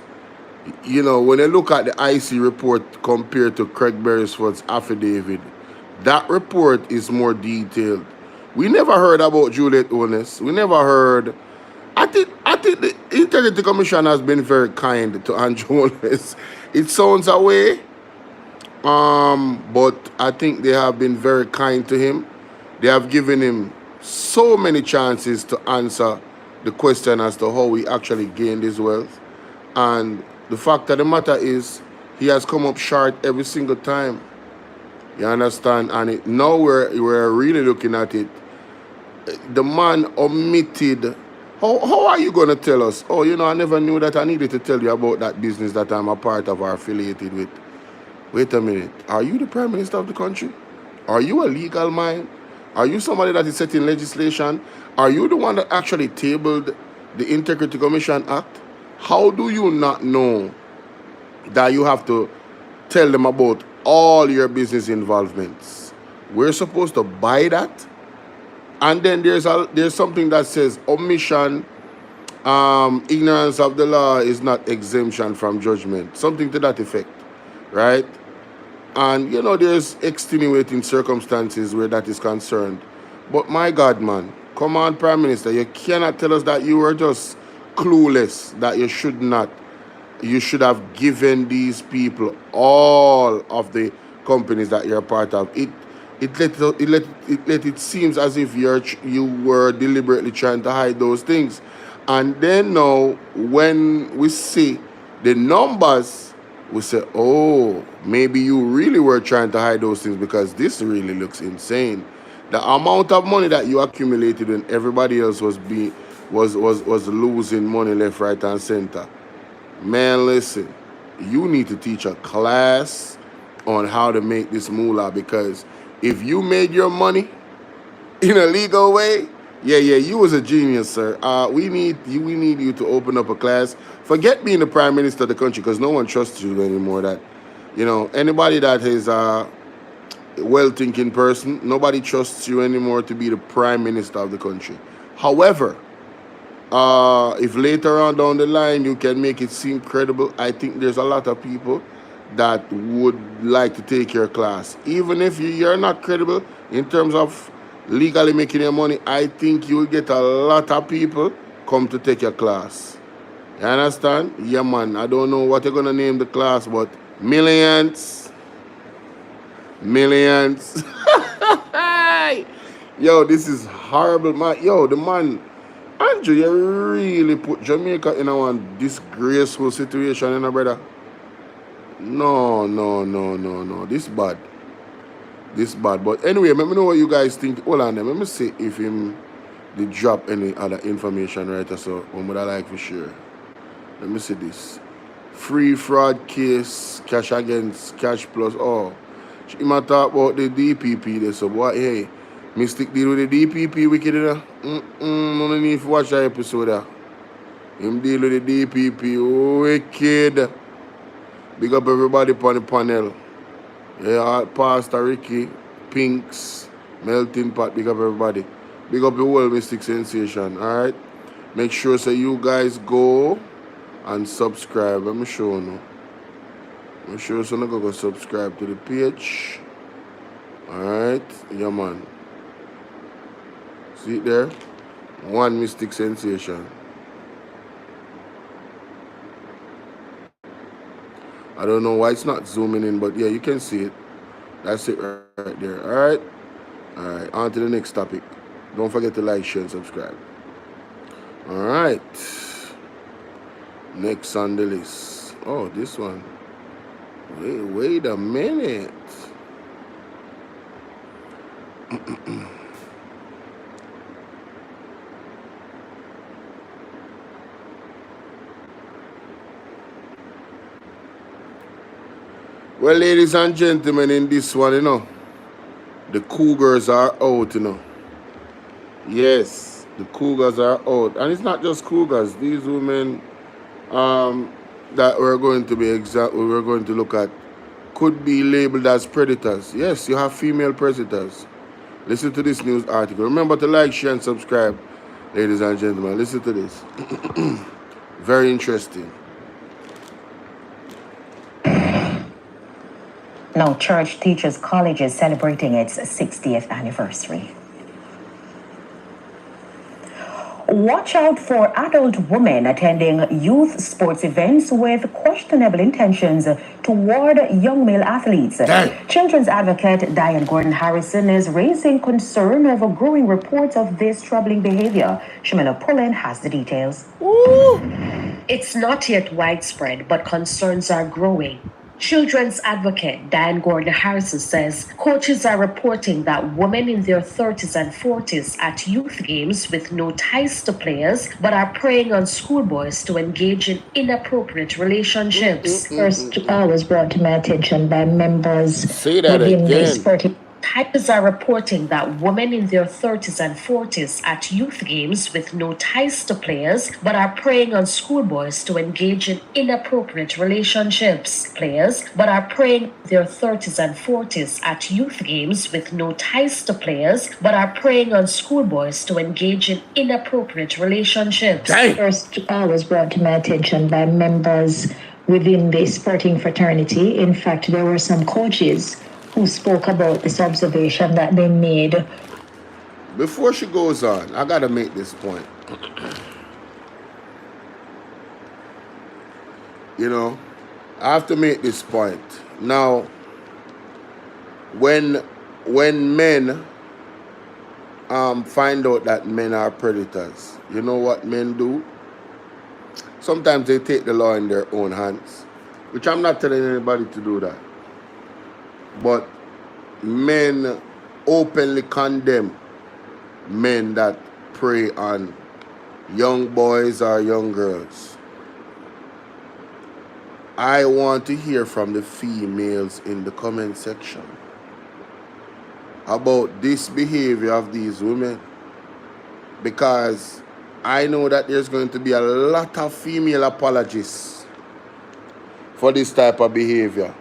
you know, when you look at the IC report compared to Craig Beresford's affidavit, that report is more detailed. We never heard about Juliet Holness. We never heard. I think the Integrity Commission has been very kind to Andrew Holness. It sounds away, but I think they have been very kind to him. They have given him so many chances to answer the question as to how he actually gained his wealth. And the fact of the matter is, he has come up short every single time. You understand? And now we're really looking at it. The man omitted. How are you going to tell us? Oh, you know, I never knew that. I needed to tell you about that business that I'm a part of or affiliated with. Wait a minute. Are you the Prime Minister of the country? Are you a legal mind? Are you somebody that is setting legislation? Are you the one that actually tabled the Integrity Commission Act? How do you not know that you have to tell them about all your business involvements? We're supposed to buy that? And then there's something that says omission, ignorance of the law is not exemption from judgment. Something to that effect, right? And, you know, there's extenuating circumstances where that is concerned. But my God, man, come on, Prime Minister, you cannot tell us that you were just clueless, that you should have given these people all of the companies that you're part of. It seems as if you were deliberately trying to hide those things. And then now, when we see the numbers, we say, oh, maybe you really were trying to hide those things, because this really looks insane. The amount of money that you accumulated when everybody else was losing money left, right, and center. Man, listen, you need to teach a class on how to make this moolah, because if you made your money in a legal way, yeah, you was a genius, sir. We need you to open up a class. Forget being the Prime Minister of the country, because no one trusts you anymore. That, you know, anybody that is a well-thinking person, nobody trusts you anymore to be the Prime Minister of the country. However, if later on down the line you can make it seem credible, I think there's a lot of people that would like to take your class. Even if you're not credible in terms of legally making your money, I think you will get a lot of people come to take your class. You understand? Yeah, man. I don't know what you're going to name the class, but millions. Yo, this is horrible, man. Yo, the man, Andrew, you really put Jamaica in a disgraceful situation, you know, brother. No. This bad. But anyway, let me know what you guys think. Hold on, let me see if him did drop any other information, right? So, what would I like for sure? Let me see this. Free fraud case, cash against cash plus. Oh, he might talk about the DPP there. So, boy, hey, Mystic deal with the DPP wicked there. No need to watch that episode there. Him deal with the DPP wicked. Big up everybody on the panel. Yeah, Pastor Ricky, Pinks, Melting Pot, big up everybody. Big up the whole Mystic Sensation, alright? Make sure so you guys go and subscribe. Let me show you. Make sure so you go subscribe to the page. Alright? Yeah, man. See it there? One Mystic Sensation. I don't know why it's not zooming in, but yeah, you can see it. That's it right there. All right? All right, on to the next topic. Don't forget to like, share, and subscribe. All right. Next on the list. Oh, this one. Wait a minute. Well, ladies and gentlemen, in this one, the Cougars are out, Yes, the Cougars are out. And it's not just Cougars. These women that we're going to look at could be labeled as predators. Yes, you have female predators. Listen to this news article. Remember to like, share, and subscribe, ladies and gentlemen. Listen to this. Very interesting. Now, Church Teachers College is celebrating its 60th anniversary. Watch out for adult women attending youth sports events with questionable intentions toward young male athletes. Children's advocate Diane Gordon Harrison is raising concern over growing reports of this troubling behavior. Shamila Pullen has the details. Ooh. It's not yet widespread, but concerns are growing. Children's advocate Diane Gordon Harrison says coaches are reporting that women in their 30s and 40s at youth games with no ties to players but are preying on schoolboys to engage in inappropriate relationships. First was brought to my attention by members within the sporting. Typers are reporting that women in their 30s and 40s at youth games with no ties to players but are preying on schoolboys to engage in inappropriate relationships. Players but are preying their 30s and 40s at youth games with no ties to players but are preying on schoolboys to engage in inappropriate relationships. First was brought to my attention by members within the sporting fraternity. In fact, there were some coaches who spoke about this observation that they made. Before she goes on, I gotta make this point. I have to make this point. Now, when men find out that men are predators, you know what men do? Sometimes they take the law in their own hands, which I'm not telling anybody to do that. But men openly condemn men that prey on young boys or young girls. I want to hear from the females in the comment section about this behavior of these women, because I know that there's going to be a lot of female apologists for this type of behavior.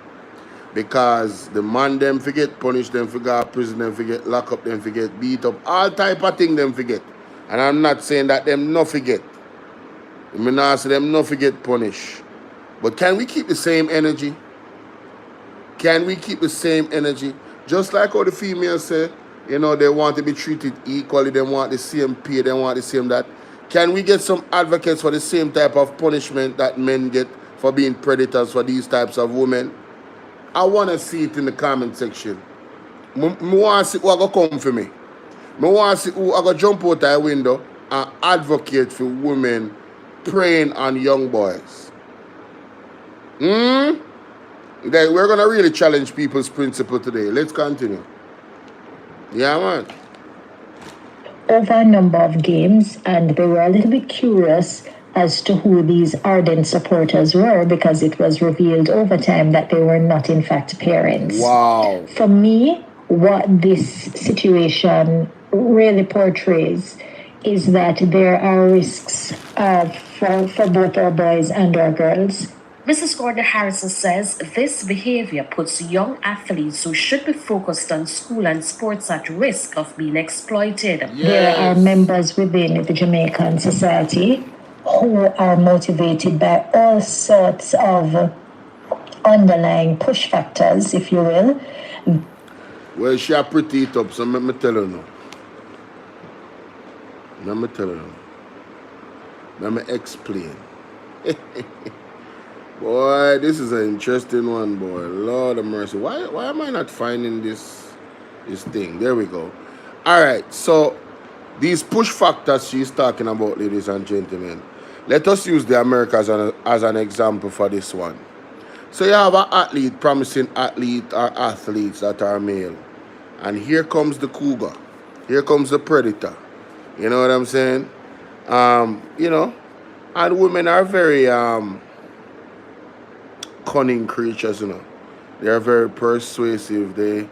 Because the man them forget punish, them forget prison, them forget lock up, them forget beat up, all type of thing them forget. And I'm not saying that them no forget. I mean, I say them no forget punish. But can we keep the same energy? Can we keep the same energy? Just like how the females say, they want to be treated equally, they want the same pay, they want the same that. Can we get some advocates for the same type of punishment that men get for being predators for these types of women? I want to see it in the comment section. I want to see who are going to come for me. I want to see who are going to jump out that window and advocate for women preying on young boys. We're going to really challenge people's principle today. Let's continue. Yeah, man. Over a number of games, and they were a little bit curious as to who these ardent supporters were, because it was revealed over time that they were not in fact parents. Wow. For me, what this situation really portrays is that there are risks for both our boys and our girls. Mrs. Gordon Harrison says this behavior puts young athletes who should be focused on school and sports at risk of being exploited. Yes. There are members within the Jamaican society who are motivated by all sorts of underlying push factors, if you will. Well, she are pretty it up, so let me tell her now. Let me tell her now. Let me explain. Boy, this is an interesting one, boy. Lord of mercy. Why am I not finding this thing? There we go. All right, so these push factors she's talking about, ladies and gentlemen. Let us use the Americas as an example for this one. So you have an athlete, promising athlete or athletes that are male. And here comes the cougar. Here comes the predator. You know what I'm saying? You know, and women are very cunning creatures, you know. They are very persuasive. They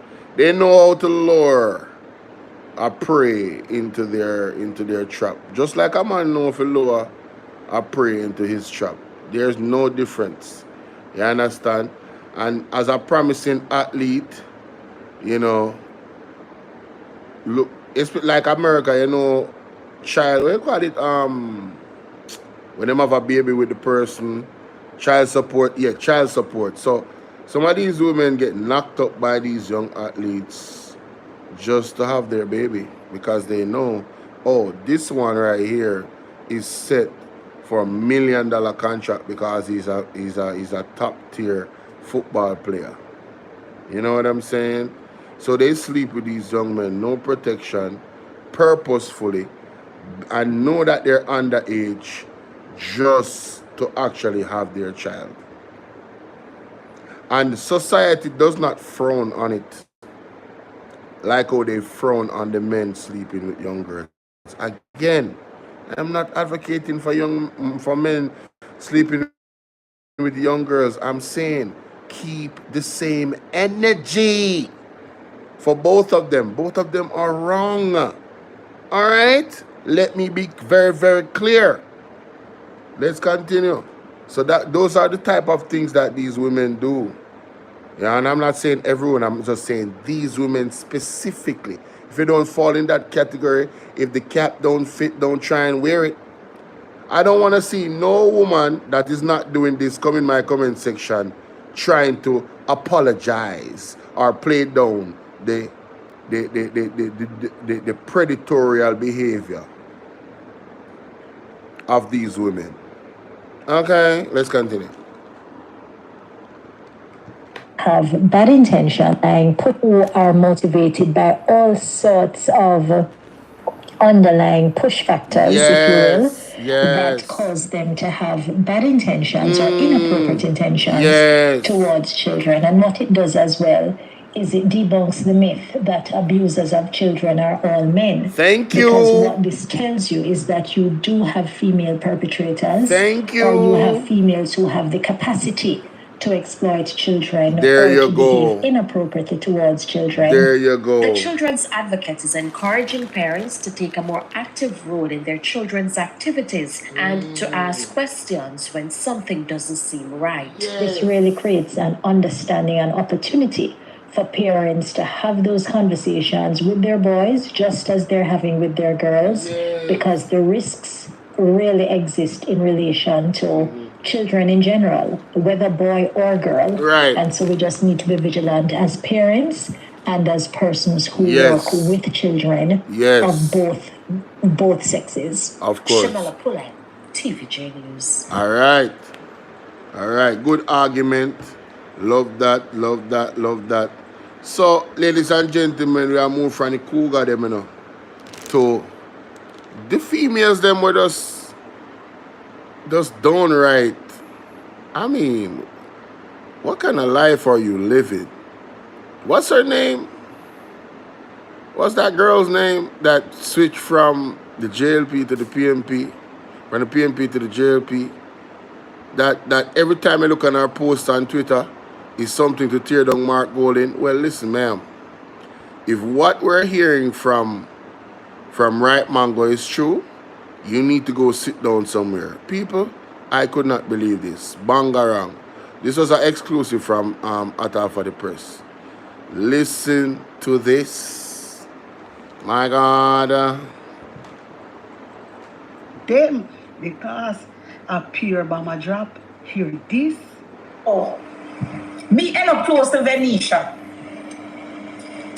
know how to lure a prey into their trap. Just like a man knows to lure a prey into his trap. There's no difference. You understand? And as a promising athlete, you know, look, it's like America, you know, child, what do you call it? When they have a baby with the person, child support, yeah, child support. So some of these women get knocked up by these young athletes just to have their baby because they know, oh, this one right here is set for $1 million contract because he's a top tier football player. You know what I'm saying? So they sleep with these young men, no protection, purposefully, and know that they're underage just to actually have their child. And society does not frown on it like how they frown on the men sleeping with young girls. Again, I'm not advocating for men sleeping with young girls. I'm saying keep the same energy for both of them. Both of them are wrong. All right? Let me be very, very clear. Let's continue. So those are the type of things that these women do. Yeah, and I'm not saying everyone, I'm just saying these women specifically. If you don't fall in that category, if the cap don't fit, don't try and wear it. I don't want to see no woman that is not doing this come in my comment section trying to apologize or play down the predatorial behavior of these women. Okay, let's continue. Have bad intention and people are motivated by all sorts of underlying push factors, if you will, that cause them to have bad intentions or inappropriate intentions towards children. And what it does as well is it debunks the myth that abusers of children are all men. Thank you. Because what this tells you is that you do have female perpetrators. Thank you. Or you have females who have the capacity to exploit children there or you to go. behave inappropriately towards children. There you go. The children's advocate is encouraging parents to take a more active role in their children's activities and to ask questions when something doesn't seem right. This really creates an understanding and opportunity for parents to have those conversations with their boys just as they're having with their girls, because the risks really exist in relation to children in general, whether boy or girl. Right. And so we just need to be vigilant as parents and as persons who work with children of both sexes. Of course. Shamala Pullen, TVJ News. All right. All right. Good argument. Love that, love that, love that. So, ladies and gentlemen, we are moving from the cougar them, you know, to the females them were just downright. I mean, what kind of life are you living? What's her name? What's that girl's name that switched from the JLP to the PMP, from the PMP to the JLP? That every time I look on her post on Twitter is something to tear down Mark Golding. Well, listen, ma'am. If what we're hearing from Right Mango is true, you need to go sit down somewhere. People, I could not believe this. Bangarang. This was an exclusive from Atal for the Press. Listen to this. My God. Them, because a pure bomber drop, hear this. Oh, me end up close to Venetia.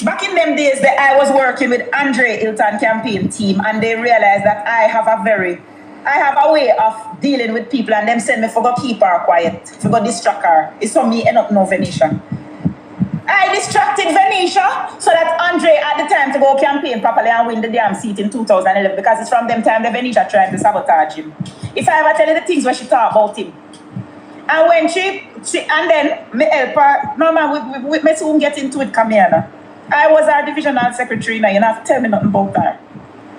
Back in them days, I was working with Andre Hilton campaign team, and they realized that I have a very I have a way of dealing with people and them send me for go keep her quiet, for go distract her. It's for me end up no Venetia. I distracted Venetia so that Andre had the time to go campaign properly and win the damn seat in 2011 because it's from them time the Venetia trying to sabotage him. If I ever tell you the things where she talk about him. And when she and then me help her, no man, we soon get into it, come here now. I was our divisional secretary now, you don't have to tell me nothing about her.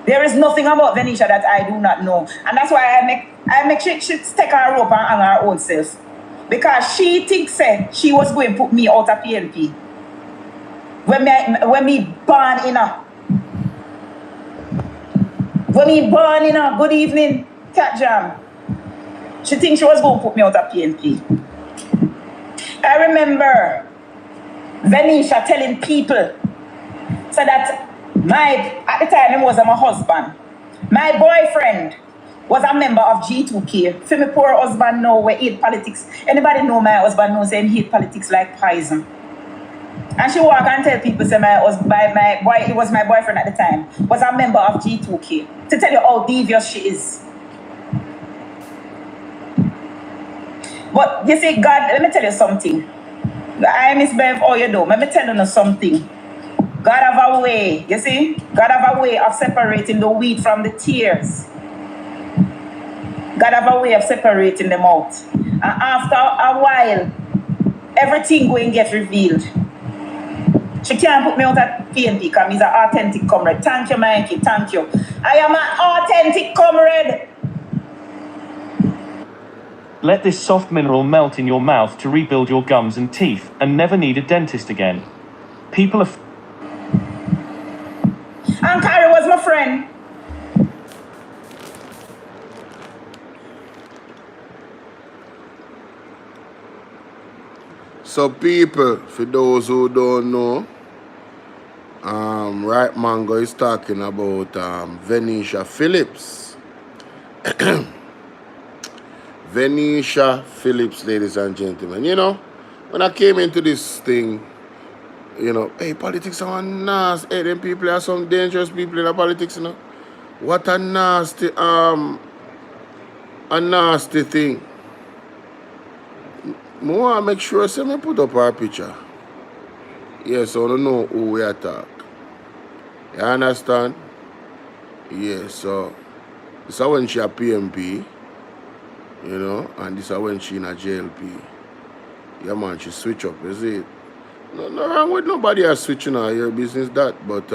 There is nothing about Venetia that I do not know. And that's why I make she take her rope and hang her own self. Because she thinks she was going to put me out of PNP. When me born in her. When me born in her, good evening, Cat Jam. She thinks she was going to put me out of PNP. I remember Venetia telling people so that at the time, he was my husband. My boyfriend was a member of G2K. For my poor husband know we hate politics. Anybody know my husband knows he hate politics like poison. And she walk and tell people say he was my boyfriend at the time, was a member of G2K. To tell you how devious she is. But you see, God, let me tell you something. I Miss Bev, all you do. Let me tell you something. God have a way, you see? God have a way of separating the wheat from the tares. God have a way of separating them out. And after a while, everything going to get revealed. She can't put me out at PNP because he's an authentic comrade. Thank you, Mikey, thank you. I am an authentic comrade. Let this soft mineral melt in your mouth to rebuild your gums and teeth and never need a dentist again. People are... And Carrie was my friend. So people, for those who don't know, Right Mango is talking about Venetia Phillips. Venetia Phillips, ladies and gentlemen. You know, when I came into this thing, you know, hey, politics are nasty. Hey, them people are some dangerous people in the politics, you know. What a nasty thing. I want to make sure I put up our picture. Yes, so I don't know who we attack. You understand? Yes, so this is when she a PMP, you know, and this is when she in a JLP. Yeah, man, she switch up, you see. No wrong with nobody else switching out your business that, but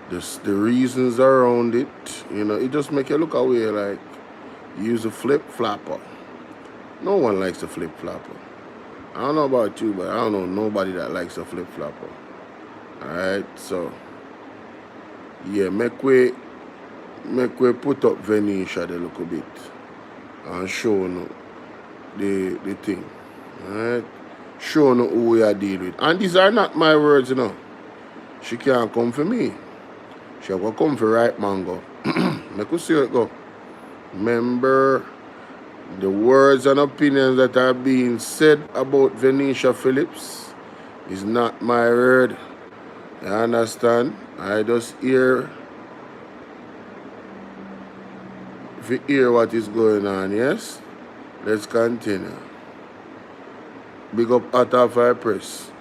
just the reasons around it, you know, it just make you look away like use a flip-flopper. No one likes a flip-flopper. I don't know about you, but I don't know nobody that likes a flip-flopper. Alright, so yeah, make we put up Venetia a little bit and show you the thing. Alright? Show you who we are dealing with. And these are not my words, you know. She can't come for me. She will come for Right Mango. Make us see it go. Remember the words and opinions that are being said about Venetia Phillips is not my word. You understand? I just hear what is going on, yes? Let's continue. Big up Atafai Press.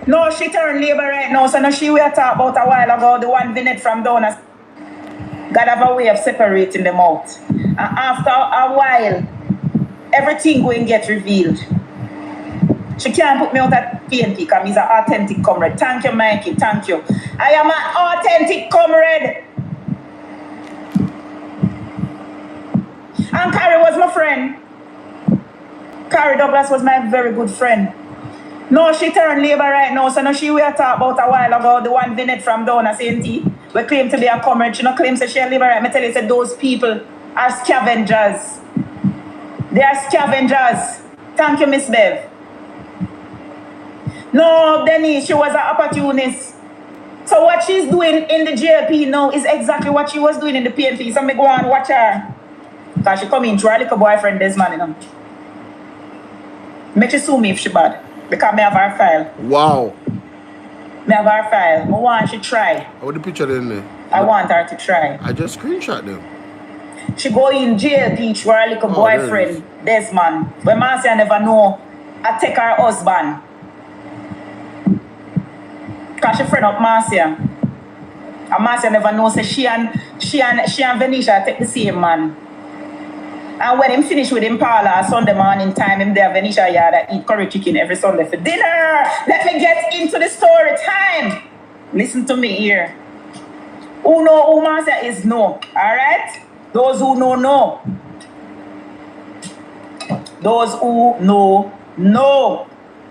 No, she turned labor right now, so now she we talk about a while ago, the one Vinette from Donas. God have a way of separating them out. And after a while, everything going to get revealed. She can't put me out at PNP because he's an authentic comrade. Thank you, Mikey, thank you. I am an authentic comrade. And Carrie was my friend. Carrie Douglas was my very good friend. No, she turned labor right now, so now she we talk about a while ago, the one Vinette from Dona St. We claim to be a comrade. She no claims that she a labor right. I tell you, say those people are scavengers. They are scavengers. Thank you, Miss Bev. No, Denny, she was an opportunist. So what she's doing in the JLP now is exactly what she was doing in the PNP. So me go and watch her. Because she come in to her little boyfriend Desmond, you know. Make she sue me if she bad. Because me have her file. Wow. Me have her file. I want she try. How the picture in there? I want her to try. I just screenshot them. She go in jail, teach her little boyfriend, Desmond. When Marcia never know, I take her husband. Cause she friend up Marcia. And Marcia never know, say she and Venetia take the same man. And when him finish with him parlor Sunday morning time, him there Venetia yard eat curry chicken every Sunday for dinner. Let me get into the story time. Listen to me here. Who know who Marcia is know, alright? Those who know. Those who know.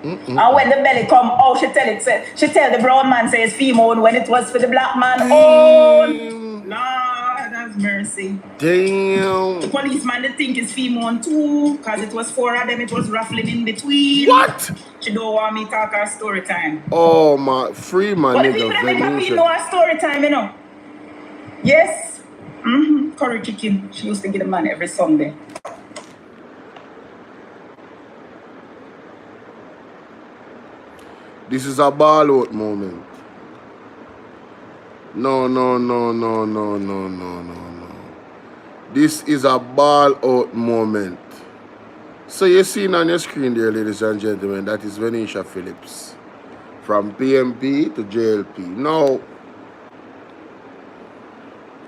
And when the belly come out, she tell the brown man say it's female when it was for the black man. Oh, Lord have mercy. Damn. The policeman they think it's female too, because it was 4 of them, it was ruffling in between. What? She don't want me talk her story time. Oh my, free my but nigga. But the people that make happy know her story time, you know. Yes. Curry chicken. She used to get a man every Sunday. This is a ball out moment. No. This is a ball out moment. So you're seeing on your screen there, ladies and gentlemen, that is Venetia Phillips. From PMP to JLP. Now,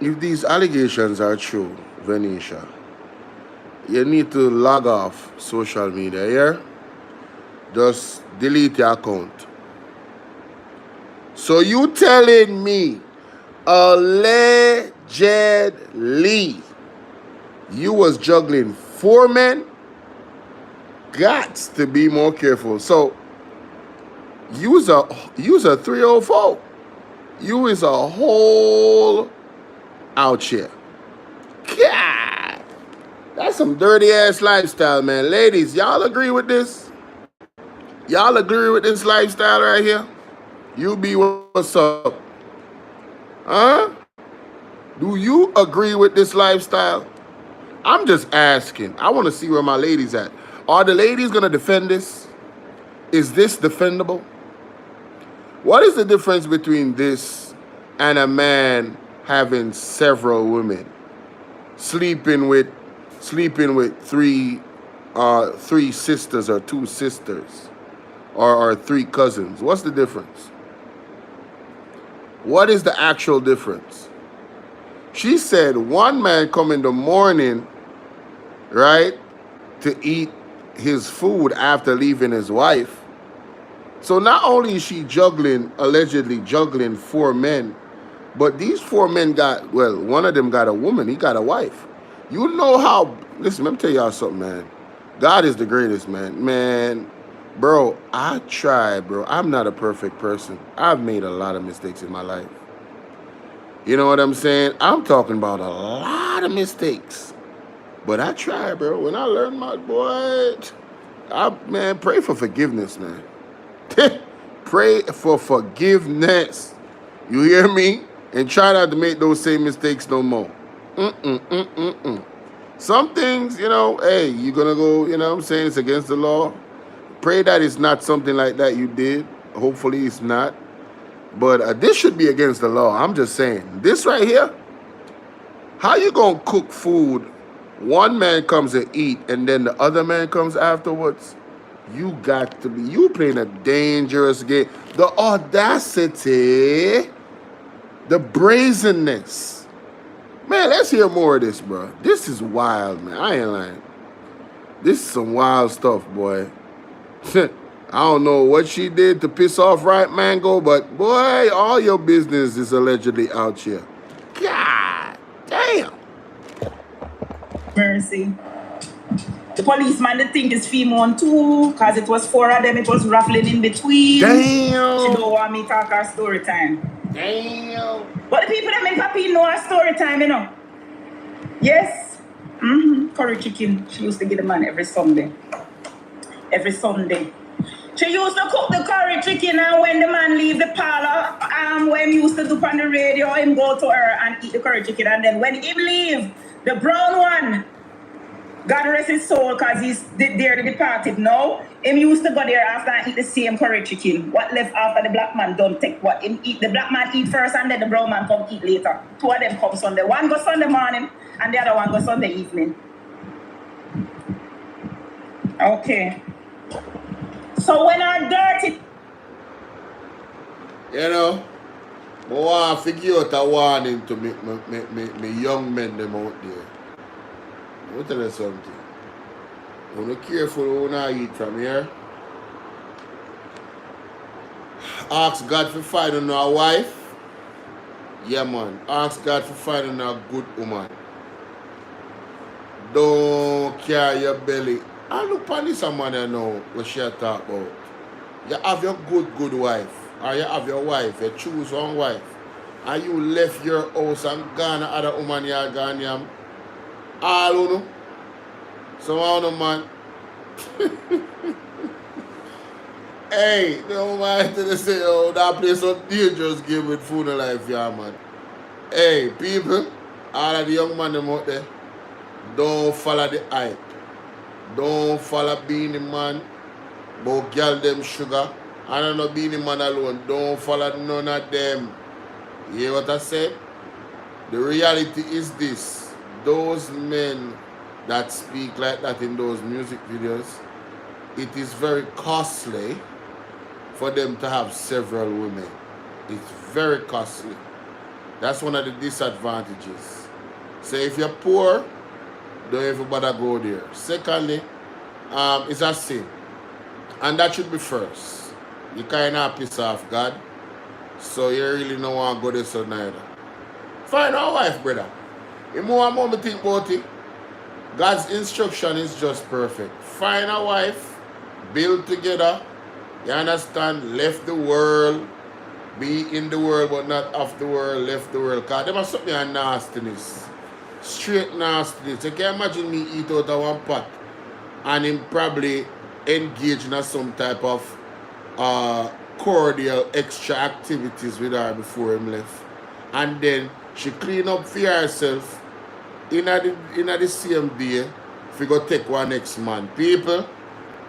if these allegations are true, Venetia, you need to log off social media here. Just delete your account. So you telling me, allegedly, you was juggling 4 men? Got to be more careful. So, use a 304. You is a whole out here. God, that's some dirty ass lifestyle, man. Ladies, y'all agree with this? Y'all agree with this lifestyle right here? You be what's up? Huh? Do you agree with this lifestyle? I'm just asking. I want to see where my ladies at. Are the ladies going to defend this? Is this defendable? What is the difference between this and a man having several women? Sleeping with 3 sisters or 2 sisters or 3 cousins. What's the difference? What is the actual difference? She said one man come in the morning, right, to eat his food after leaving his wife. So not only is she allegedly juggling 4 men, but these 4 men got, well, one of them got a woman, he got a wife. You know how, listen, let me tell y'all something, man. God is the greatest, man. Man, bro, I try, bro. I'm not a perfect person. I've made a lot of mistakes in my life. You know what I'm saying? I'm talking about a lot of mistakes. But I try, bro. When I learn my boy, man, pray for forgiveness, man. Pray for forgiveness. You hear me? And try not to make those same mistakes no more. Some things, you know, hey, you're going to go, you know what I'm saying, it's against the law. Pray that it's not something like that you did. Hopefully it's not. But this should be against the law. I'm just saying. This right here, how you going to cook food? One man comes to eat and then the other man comes afterwards? You got to be, you playing a dangerous game. The audacity, the brazenness. Man, let's hear more of this, bro. This is wild, man. I ain't lying. This is some wild stuff, boy. I don't know what she did to piss off Right Mango, but boy, all your business is allegedly out here. God damn. Mercy. The policeman they think is female too, because it was 4 of them, it was ruffling in between. Damn. She don't want me talk her story time. Damn. But the people that make happy know her story time, you know. Yes. Curry chicken. She used to get a man every Sunday. Every Sunday. She used to cook the curry chicken, and when the man leave the parlor, when he used to do on the radio, him go to her and eat the curry chicken, and then when him leave, the brown one, God rest his soul, because he's there the departed now. Him used to go there after and eat the same curry chicken. What left after the black man don't take what him eat. The black man eat first and then the brown man come eat later. Two of them come Sunday. One goes Sunday morning and the other one goes Sunday evening. Okay. So when our dirty... You know, I want to figure out a warning to me young men them out there. Let me tell you something. When you're careful when you eat from here, ask God for finding a wife. Yeah, man. Ask God for finding a good woman. Don't carry your belly. I look on this man I know what she talk about. You have your good wife. Or you have your wife. You choose one wife. And you left your house and gone other woman you are gone. All you know. So I don't know, man. Hey, the woman to say, oh, that place so dangerous game with food and life, yeah, man. Hey, people, all of the young man them out there, don't follow the hype. Don't follow being the man, but girl them sugar. I don't know being the man alone. Don't follow none of them. You hear what I said? The reality is this. Those men that speak like that in those music videos, it is very costly for them to have several women. It's very costly. That's one of the disadvantages. So if you're poor, don't even bother go there. Secondly, it's a sin. And that should be first. You kind of piss off God. So you really don't want to go there so neither. Find a wife, brother. The more and more I think about it, God's instruction is just perfect. Find a wife, build together, you understand, left the world, be in the world but not of the world, left the world. Because there must be a nastiness. Straight nastiness. You can imagine me eat out of one pot and him probably engage in some type of cordial extra activities with her before him left. And then she clean up for herself in the same day if you go take one next man. People,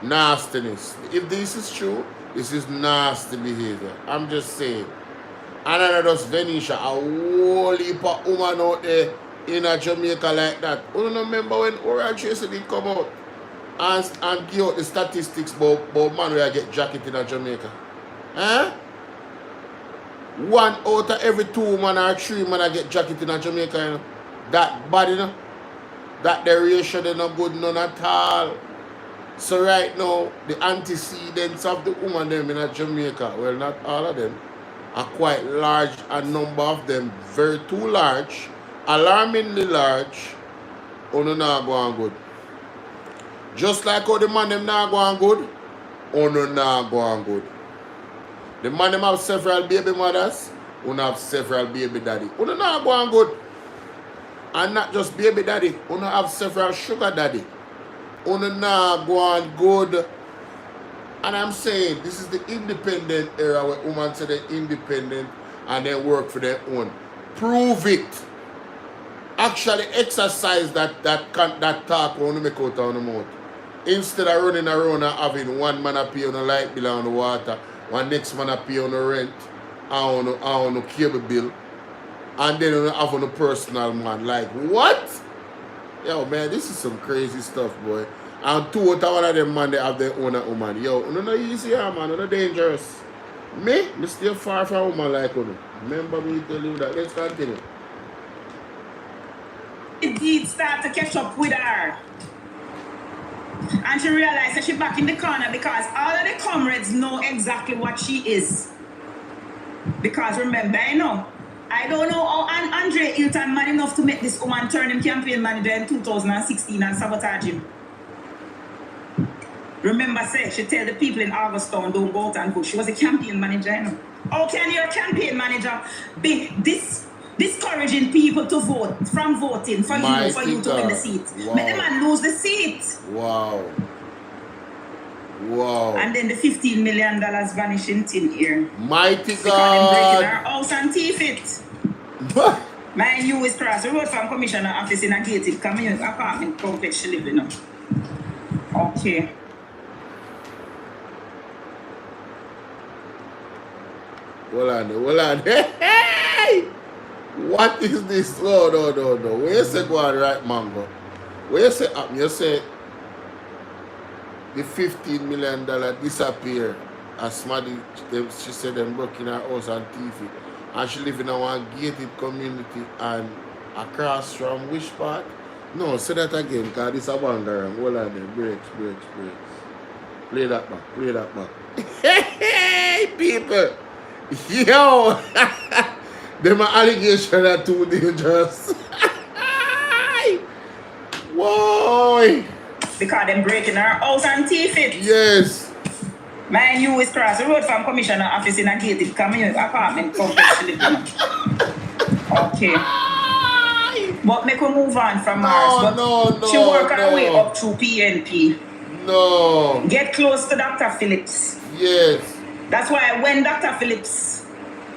nastiness. If this is true, this is nasty behavior. I'm just saying. And I just Venetia, a whole heap of woman out there in a Jamaica like that. You don't remember when Oral Tracy did come out and give out the statistics about man where I get jacket in a Jamaica? Huh? 1 out of every 2 women or 3 men I get jacket in a Jamaica, you know? That bad, you know? That the ratio they're not good none at all. So right now, the antecedents of the woman them in a Jamaica, well, not all of them, are quite large. A number of them very too large, alarmingly large, or no not going good. Just like how the man them not going good, or no not going good. The man them have several baby mothers, or have several baby daddy. Or no not going good. And not just baby daddy, or have several sugar daddy. Una nah go on good. And I'm saying this is the independent era where women say they're independent and they work for their own. Prove it. Actually exercise that talk when you make out on the mouth. Instead of running around and having one man pay on the light bill and the water, one next man pay on the rent and on the cable bill, and then you have on a personal man. Like what? Yo, man, this is some crazy stuff, boy. And 2 out of 1 of them, man, they have their own woman. Yo, no easy, man, no dangerous. Me stay far from a woman like you. Remember me tell you that. Let's continue. It did start to catch up with her. And she realized that she's back in the corner because all of the comrades know exactly what she is. Because remember, I don't know how Andre Hilton mad enough to make this woman turn him campaign manager in 2016 and sabotage him. Remember, she tell the people in Augustown don't go out and vote. She was a campaign manager, How can your campaign manager be discouraging people to vote from voting for you to win the seat? Wow. Make the man lose the seat. Wow. And then the $15 million vanish in thin air. Mighty because God. Because breaking her house and thief it. My you is cross the road from commissioner office in a gated community apartment complex she live in. Okay. Hold on. Hey! What is this? No. Where you say go on right, Mango? Where you say up? You say the $15 million disappear. As somebody, she said them broke in her house on TV. And she live in a one gated community and across from which part? No, say that again, because this is a bangarang. Hold on there. Breaks. Play that back. Hey, people! Yo! Them allegation are too dangerous. Whoa! Because them breaking our house and thief it. Yes. My you is cross the road from commissioner office in a gated community apartment complex she live in. Okay. But make we move on from Mars. But she work her way up through PNP. No. Get close to Dr. Phillips. Yes. That's why when Dr. Phillips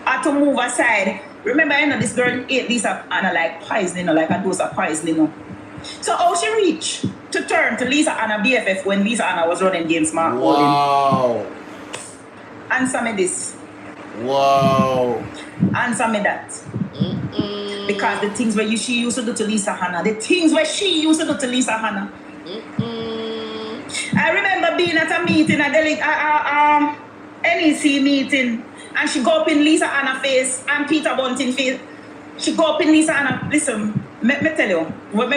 had to move aside, remember, you know, this girl ate Lisa Anna like poison, you know, like a dose of poison, you know. So how she reached to turn to Lisa Anna BFF when Lisa Anna was running against Mark Holding? Wow. Answer me this. Wow. Answer me that. Because the things where she used to do to Lisa Hannah, I remember being at a meeting, a NEC meeting, and she go up in Lisa Anna face and Peter Bunting face. She go up in Lisa Anna. Listen, me tell you, we're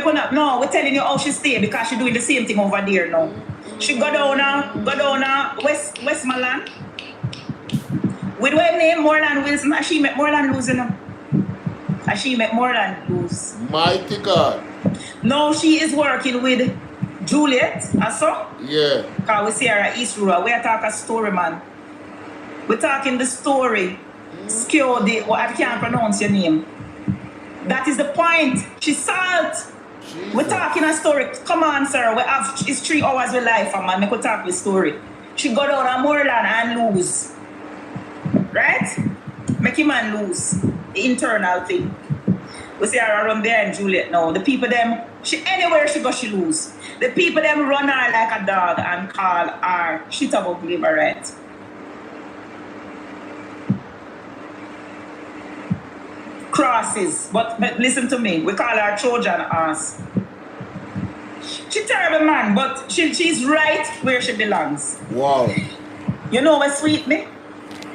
telling you how she stay because she doing the same thing over there now. She go down Westmoreland with her name Moreland Wilson, and she make Moreland lose, you know. And she make Moreland lose. Mighty God. Now she is working with Juliet, so? Yeah. Because we see her at East Rural. We are talking story, man. We're talking the story. Skio, I can't pronounce your name. That is the point. She's salt. Jesus. We're talking a story. Come on, sir. It's 3 hours of life, man. Make we talk the story. She go down a Moreland and lose. Right? Make him man lose. The internal thing. We see her around there in Juliet now. The people them, anywhere she go, she lose. The people them run her like a dog and call her shit about liver, right? Crosses. But listen to me. We call her Trojan ass. She terrible, man, but she's right where she belongs. Wow. You know what sweet me?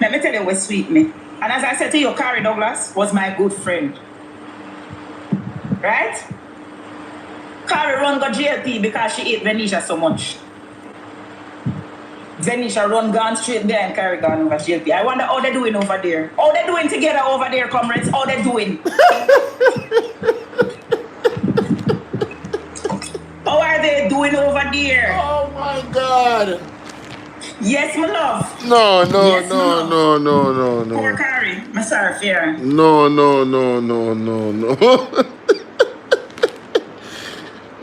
Let me tell you what sweet me. And as I said to you, Carrie Douglas was my good friend. Right? Carrie run got JLP because she ate Venetia so much. Venetia run gone straight there and Carrie gone over JLP. I wonder how they doing over there. How they doing together over there, comrades? How they doing? How are they doing over there? Oh my God. Yes, my love. No. Poor Carrie. I'm sorry, Fear. No.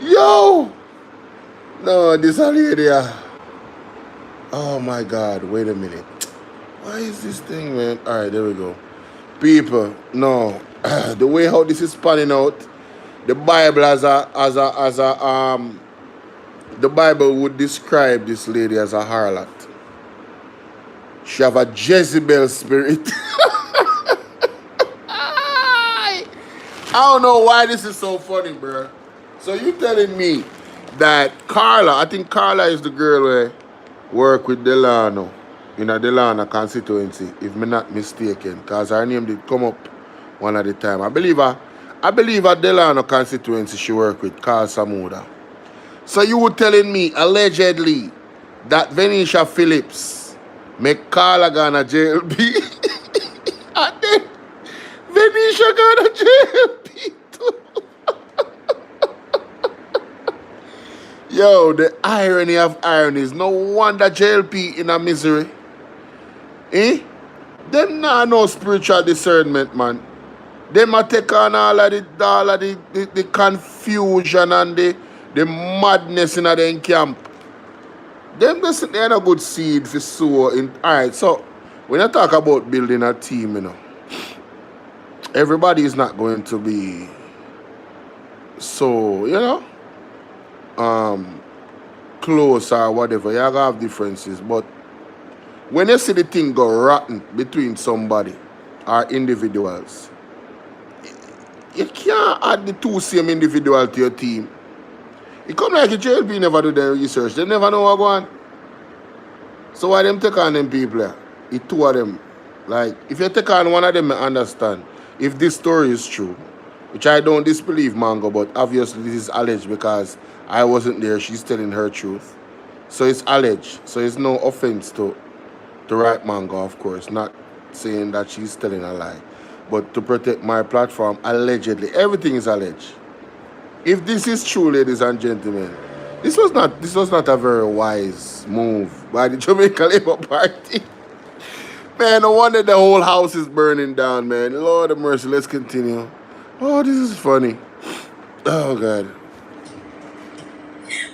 Yo. No, this lady. Oh my God. Wait a minute. Why is this thing, man? All right, there we go. People, no. The way how this is panning out, the Bible the Bible would describe this lady as a harlot. She have a Jezebel spirit. I don't know why this is so funny, bro. So you telling me that Carla, I think Carla is the girl where work with Delano in a Delano constituency, if I'm not mistaken, because her name did come up one at the time. I believe a Delano constituency she work with, Carl Samuda. So you were telling me, allegedly, that Venetia Phillips make Carla go to JLP and then Venetia go to JLP too. Yo, the irony of ironies. No wonder JLP in a misery. Them not no spiritual discernment, man. Them a take on all of the confusion and the madness in the camp. Them just they're a good seed for sow in. Alright, so when I talk about building a team, you know, everybody is not going to be so, close or whatever. You have differences, but when you see the thing go rotten between somebody or individuals, you can't add the two same individual to your team. It come like a JLP never do their research. They never know what go on. So why them take on them people? It two of them. Like, if you take on one of them, I understand. If this story is true, which I don't disbelieve, Mango, but obviously this is alleged because I wasn't there. She's telling her truth. So it's alleged. So it's no offense to right Mango, of course. Not saying that she's telling a lie. But to protect my platform, allegedly. Everything is alleged. If this is true, ladies and gentlemen, this was not a very wise move by the Jamaica Labour Party. Man, no wonder the whole house is burning down, man. Lord of mercy, let's continue. Oh, this is funny. Oh, God.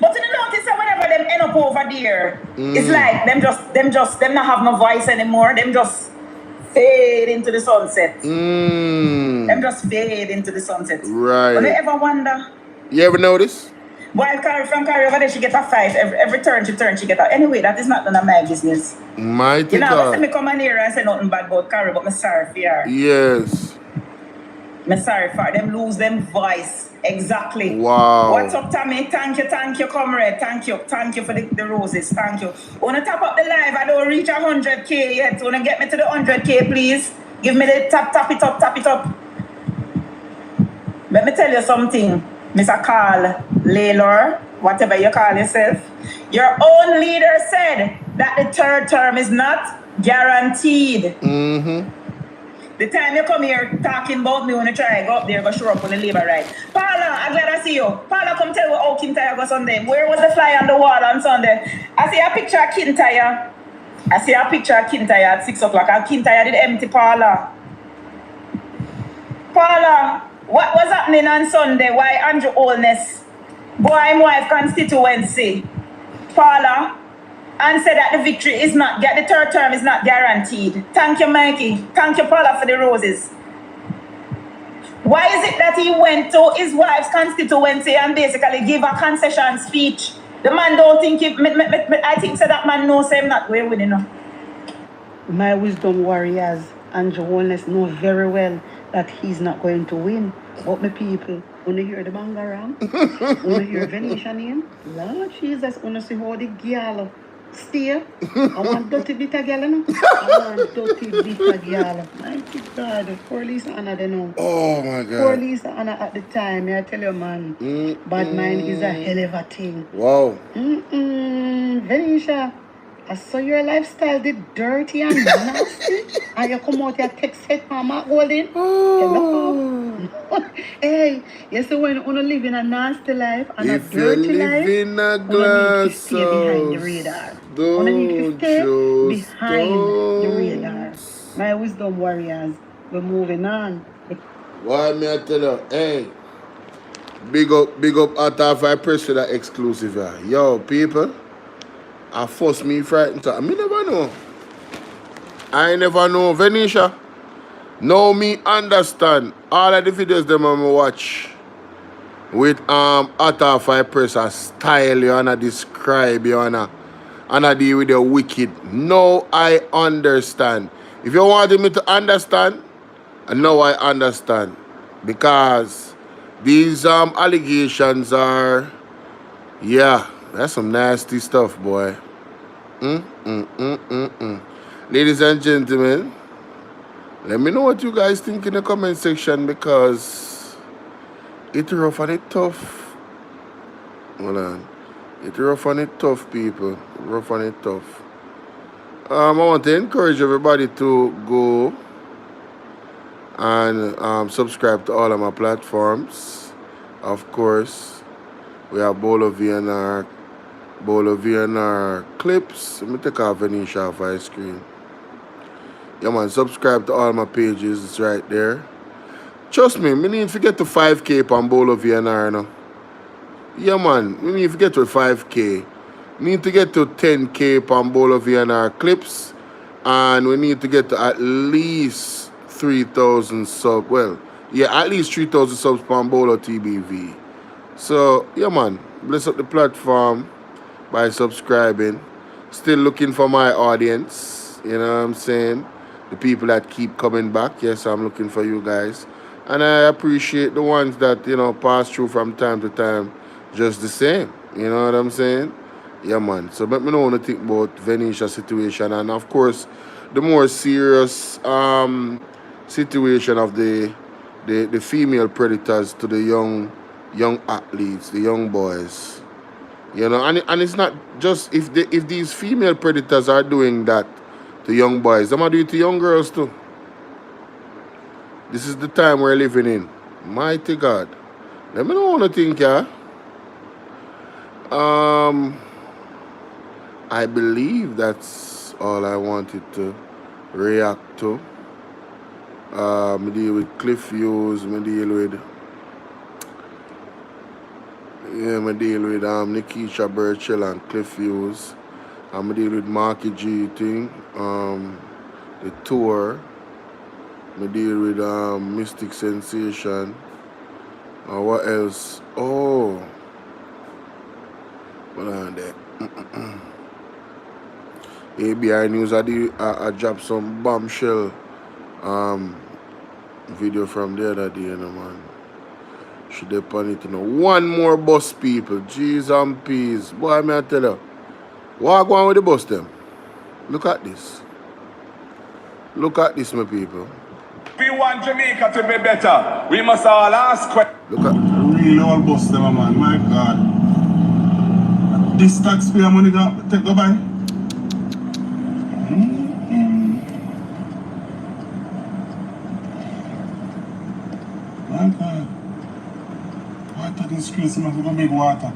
But you notice that whenever them end up over there, it's like them not have no voice anymore. Them just fade into the sunset. Them just fade into the sunset. Right. But you ever wonder? You ever notice? While from Carrie over there, she get a 5. Every turn she get a. Anyway, that is not none of my business. Mighty you know, God. I say me come on here and say nothing bad about Carrie, but I'm sorry for her. Yes. I'm sorry for them lose them voice. Exactly. Wow. What's up, Tommy? Thank you, comrade. Thank you for the roses. Thank you. Wanna top up the live? I don't reach 100K yet. Wanna get me to the 100K, please? Give me the tap it up. Let me tell you something, Mr. Carl Laylor, whatever you call yourself. Your own leader said that the third term is not guaranteed. The time you come here talking about me, when you try to go up there, go show up on the labor right. Paula, I'm glad I see you. Paula, come tell me how Kintyre goes Sunday. Where was the fly on the wall on Sunday? I see a picture of Kintyre. At 6 o'clock. And Kintyre did empty, Paula. Paula, what was happening on Sunday? Why Andrew Holness? Boy, my wife constituency. Paula, and said that the victory is not, the third term is not guaranteed. Thank you, Mikey. Thank you, Paula, for the roses. Why is it that he went to his wife's constituency and basically give a concession speech? The man don't think I think that man knows him not going winning. My wisdom warriors, Andrew Holness, know very well that he's not going to win. But my people, when you hear the bangarang, when you hear Venetia name, Lord Jesus, when you see how the girl stay, I want dirty bit of girl, you know? I want dirty bit of girl. Mighty God, poor Lisa Anna, they know. Oh my God. Poor Lisa Anna at the time, I tell you, man, bad mind is a hell of a thing. Wow. Venetia, I saw your lifestyle did dirty and nasty, and you come out here text head mama holding. Hello. Hey, you see when you live in a nasty life and if a dirty you live life, in a you need to glass stay behind the radar. You need to stay behind the radar. My wisdom warriors, we're moving on. Why me I tell you, hey, big up at half I press for that exclusive here. Yo, people, I force me frightened. I never know. I never know. Venetia, now me understand all of the videos them I watch with at half I press a style you wanna describe you wanna deal with the wicked. Now I understand. If you wanted me to understand, now I understand. Because these allegations are, yeah, that's some nasty stuff, boy. Ladies and gentlemen, let me know what you guys think in the comment section, because it's rough and it's tough. Hold on. It's rough and it's tough, people. Rough and it's tough. I want to encourage everybody to go and subscribe to all of my platforms. Of course, we have Bolivian clips. Let me take off Venetia off my screen. Yeah, man, subscribe to all my pages. It's right there. Trust me, we need to get to 5K on Bolivian now. Yeah, man, we need to get to 5K. We need to get to 10K on Bolivian clips. And we need to get to at least 3,000 subs. Well, yeah, at least 3,000 subs per Bolo TBV. So, yeah, man, bless up the platform by subscribing. Still looking for my audience, you know what I'm saying? The people that keep coming back. Yes, I'm looking for you guys. And I appreciate the ones that, you know, pass through from time to time just the same. You know what I'm saying? Yeah, man. So let me know what you think about Venetia situation. And, of course, the more serious situation of the female predators to the young athletes, the young boys. You know, and it's not just if these female predators are doing that to young boys, they're gonna do it to young girls too. This is the time we're living in. Mighty God. Let me know what you think, yeah. I believe that's all I wanted to react to. Me deal with Cliff Hughes, me deal with NICKEISHA, BURCHELL and Cliff Hughes. I'm deal with Marky G thing, the tour. I deal with Mystic Sensation. What else? Oh, what on there? ABI News. I dropped some bombshell video from the other day, you know, man. Should they put it, you know. One more bus, people. G's and P's. Boy, may I tell you. What go on with the bus, them? Look at this. Look at this, my people. If we want Jamaica to be better, we must all ask questions. Look at really all bust them, man. My God. This taxpayer money go by. My God. Water disgrace, I have to make water.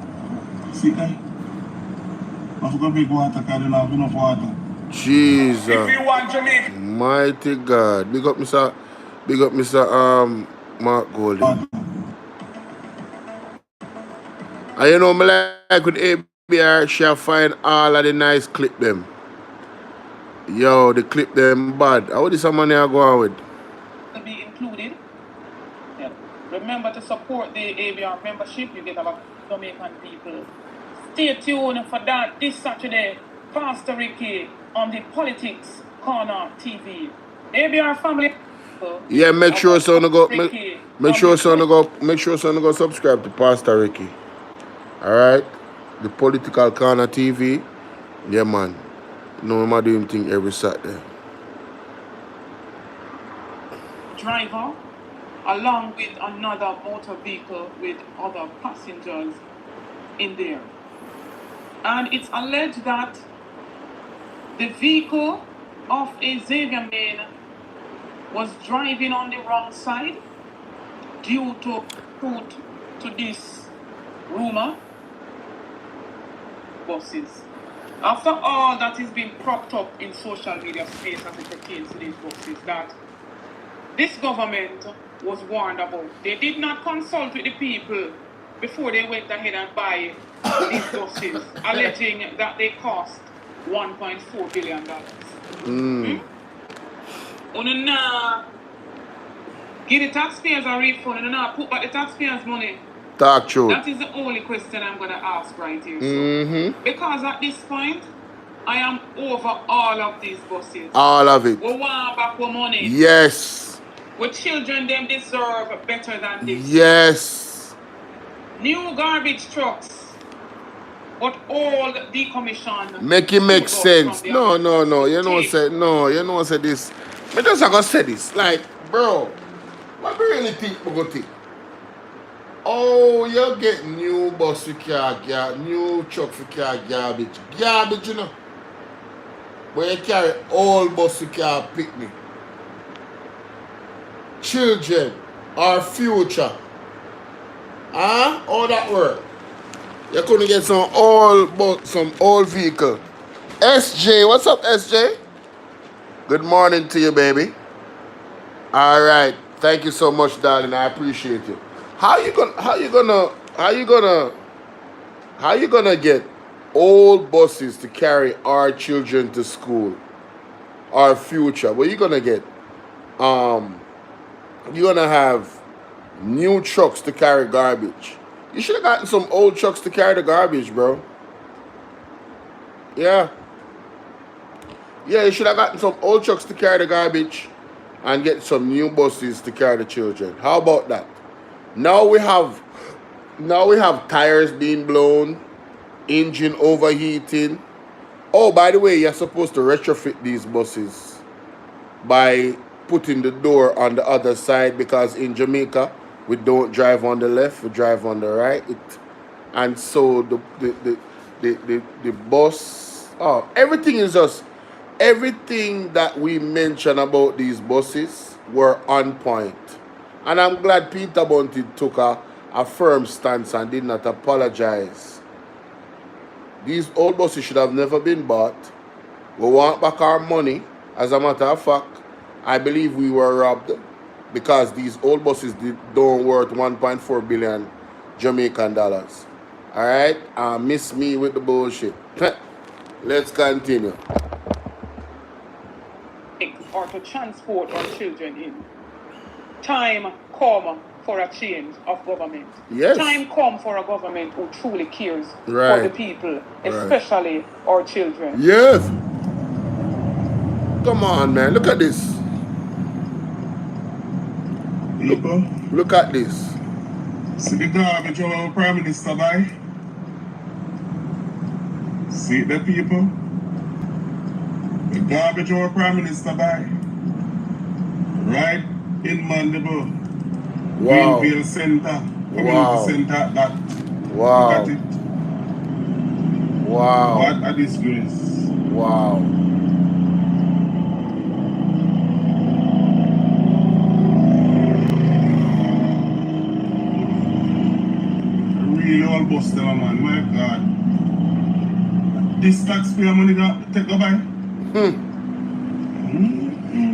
See that? I have to make water because I don't have enough water. Jesus. If we want Jamaica. Mighty God. Big up Mr. Mark Golden. And you know, me like with ABR, she'll find all of the nice clip them. Yo, the clip them bad. How this money I go on with? To be included. Yeah. Remember to support the ABR membership. You get a lot of Jamaican people. Stay tuned for that this Saturday. Pastor Ricky on the Politics Corner TV. ABR family. Yeah, make sure son go subscribe to Pastor Ricky. Alright? The Political Corner TV. Yeah, man. No matter doing thing every Saturday. Driver, along with another motor vehicle with other passengers in there. And it's alleged that the vehicle of a Xavier man was driving on the wrong side due to this rumor. Buses. After all that is being propped up in social media space as it pertains to these buses, that this government was warned about. They did not consult with the people before they went ahead and buy these buses, alleging that they cost $1.4 billion. Give the taxpayers a refund and put back the taxpayers' money. Talk true. That is the only question I'm going to ask right here. So, because at this point, I am over all of these buses. All of it. We want back our money. Yes. With children, them deserve better than this. Yes. New garbage trucks, but all decommissioned. Make it make sense. No. You know say this. Me just gonna say this. Like, bro, what do you really think we go think? Oh, you get new bus for car, new truck for car garbage. Garbage, you know. But you carry old bus for car picnic. Children, our future. All that work. You couldn't get some old vehicle. SJ, what's up, SJ? Good morning to you, baby. All right, thank you so much, darling. I appreciate it. How you gonna get old buses to carry our children to school, our future? What you gonna get? You're gonna have new trucks to carry garbage. You should have gotten some old trucks to carry the garbage, bro. Yeah. Yeah, you should have gotten some old trucks to carry the garbage and get some new buses to carry the children. How about that? Now we have tires being blown, engine overheating. Oh, by the way, you're supposed to retrofit these buses by putting the door on the other side, because in Jamaica we don't drive on the left, we drive on the right. And so the bus, oh, everything is just, everything that we mentioned about these buses were on point. And I'm glad Peter Bunty took a firm stance and did not apologize. These old buses should have never been bought. We want back our money. As a matter of fact, I believe we were robbed, because these old buses don't worth 1.4 billion Jamaican dollars. All right? Miss me with the bullshit. Let's continue. Or to transport our children in. Time come for a change of government. Yes. Time come for a government who truly cares Right. for the people, especially our children. Yes. Come on, man. Look at this. People, Look at this. see the garbage our Prime Minister buy? See the people? The garbage our Prime Minister buy? Right in Mandible. Wow. Greenville Center. Wow. Community Center at that. Wow. Look at it. Wow. What a disgrace. Wow. Really all bust them, man. My God. This taxpayer money got take over.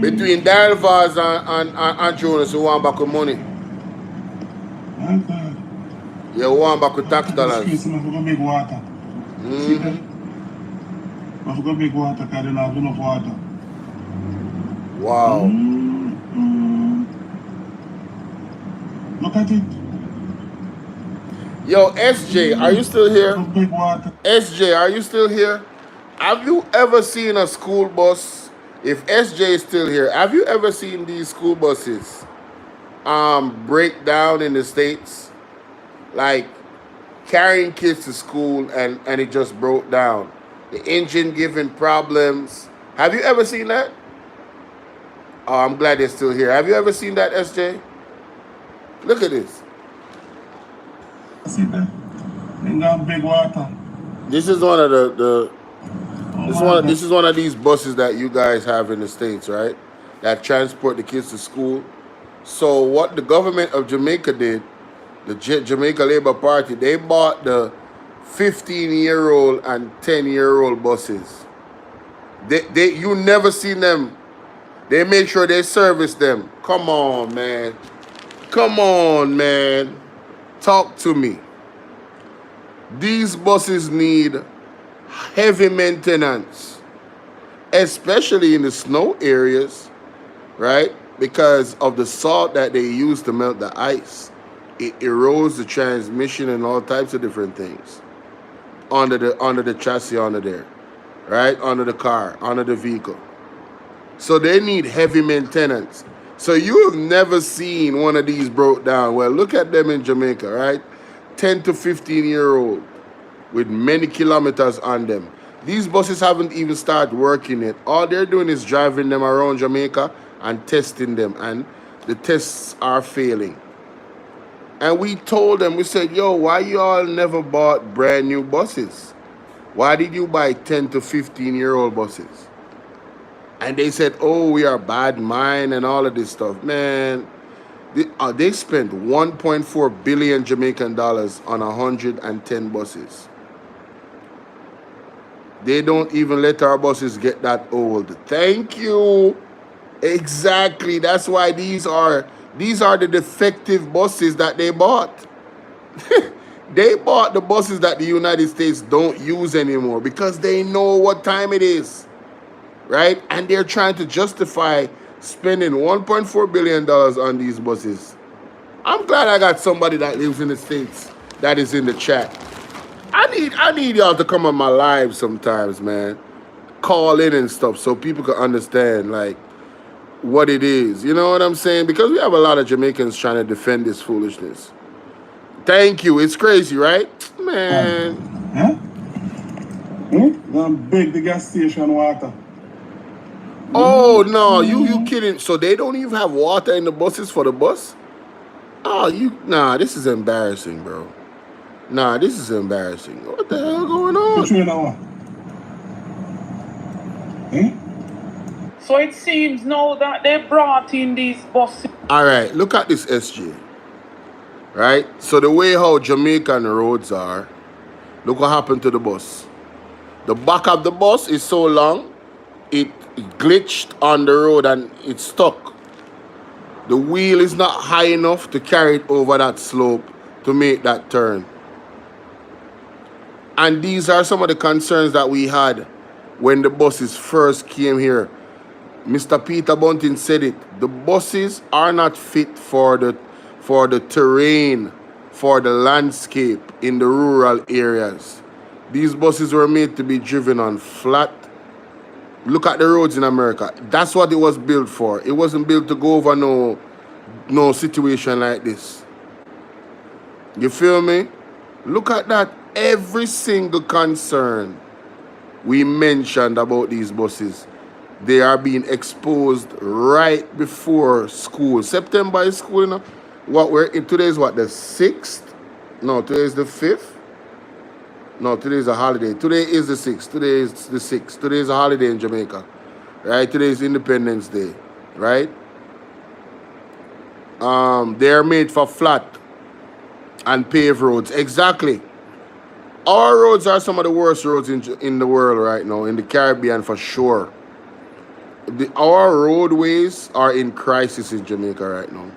Between Daryl Vaz and Jonas, who want back with money. My God. Yeah, who want back with tax dollars. This case, I forgot big water. See that? I forgot big water because they don't have enough water. Wow. Look at it. Yo, SJ, are you still here? Big water. SJ, are you still here? Have you ever seen a school bus? If SJ is still here, have you ever seen these school buses break down in the States? Like carrying kids to school and it just broke down. The engine giving problems. Have you ever seen that? Oh, I'm glad they're still here. Have you ever seen that, SJ? Look at this. See that? They got big water. This is one of this is one of these buses that you guys have in the States, right? That transport the kids to school. So what the government of Jamaica did, the Jamaica Labour Party, they bought the 15-year-old and 10-year-old buses. You never seen them. They make sure they service them. Come on, man. Come on, man. Talk to me. These buses need heavy maintenance, especially in the snow areas, right? Because of the salt that they use to melt the ice. It erodes the transmission and all types of different things under the chassis under there, right? Under the car, under the vehicle. So they need heavy maintenance. So you have never seen one of these broke down. Well, look at them in Jamaica, right? 10 to 15-year-old with many kilometers on them. These buses haven't even started working yet. All they're doing is driving them around Jamaica and testing them, and the tests are failing. And we told them, we said, yo, why you all never bought brand new buses? Why did you buy 10 to 15-year-old buses? And they said, oh, we are bad mind and all of this stuff. Man, they spent 1.4 billion Jamaican dollars on 110 buses. They don't even let our buses get that old. Thank you. Exactly. That's why these are the defective buses that they bought. They bought the buses that the United States don't use anymore because they know what time it is. Right? And they're trying to justify spending $1.4 billion on these buses. I'm glad I got somebody that lives in the States that is in the chat. I need y'all to come on my live sometimes, man. Call in and stuff so people can understand, like, what it is. You know what I'm saying? Because we have a lot of Jamaicans trying to defend this foolishness. Thank you. It's crazy, right? Man. Huh? Gonna beg the gas station water. Oh, no. You kidding. So they don't even have water in the buses for the bus? Oh, nah, this is embarrassing, bro. Nah, this is embarrassing. What the hell going on? Which way now? So it seems now that they brought in these buses. All right, look at this SJ. Right? So the way how Jamaican roads are, look what happened to the bus. The back of the bus is so long, it glitched on the road and it's stuck. The wheel is not high enough to carry it over that slope to make that turn. And these are some of the concerns that we had when the buses first came here. Mr. Peter Bunting said it. The buses are not fit for the terrain, for the landscape in the rural areas. These buses were made to be driven on flat. Look at the roads in America. That's what it was built for. It wasn't built to go over no situation like this. You feel me? Look at that. Every single concern we mentioned about these buses, they are being exposed right before school. September is school, you know? Today is what, the 6th? No, today is the 5th? No, today is a holiday. Today is the 6th. Today is the 6th. Today is a holiday in Jamaica. Right? Today is Independence Day. Right? They are made for flat and paved roads. Exactly. Our roads are some of the worst roads in the world right now, in the Caribbean for sure. Our roadways are in crisis in Jamaica right now.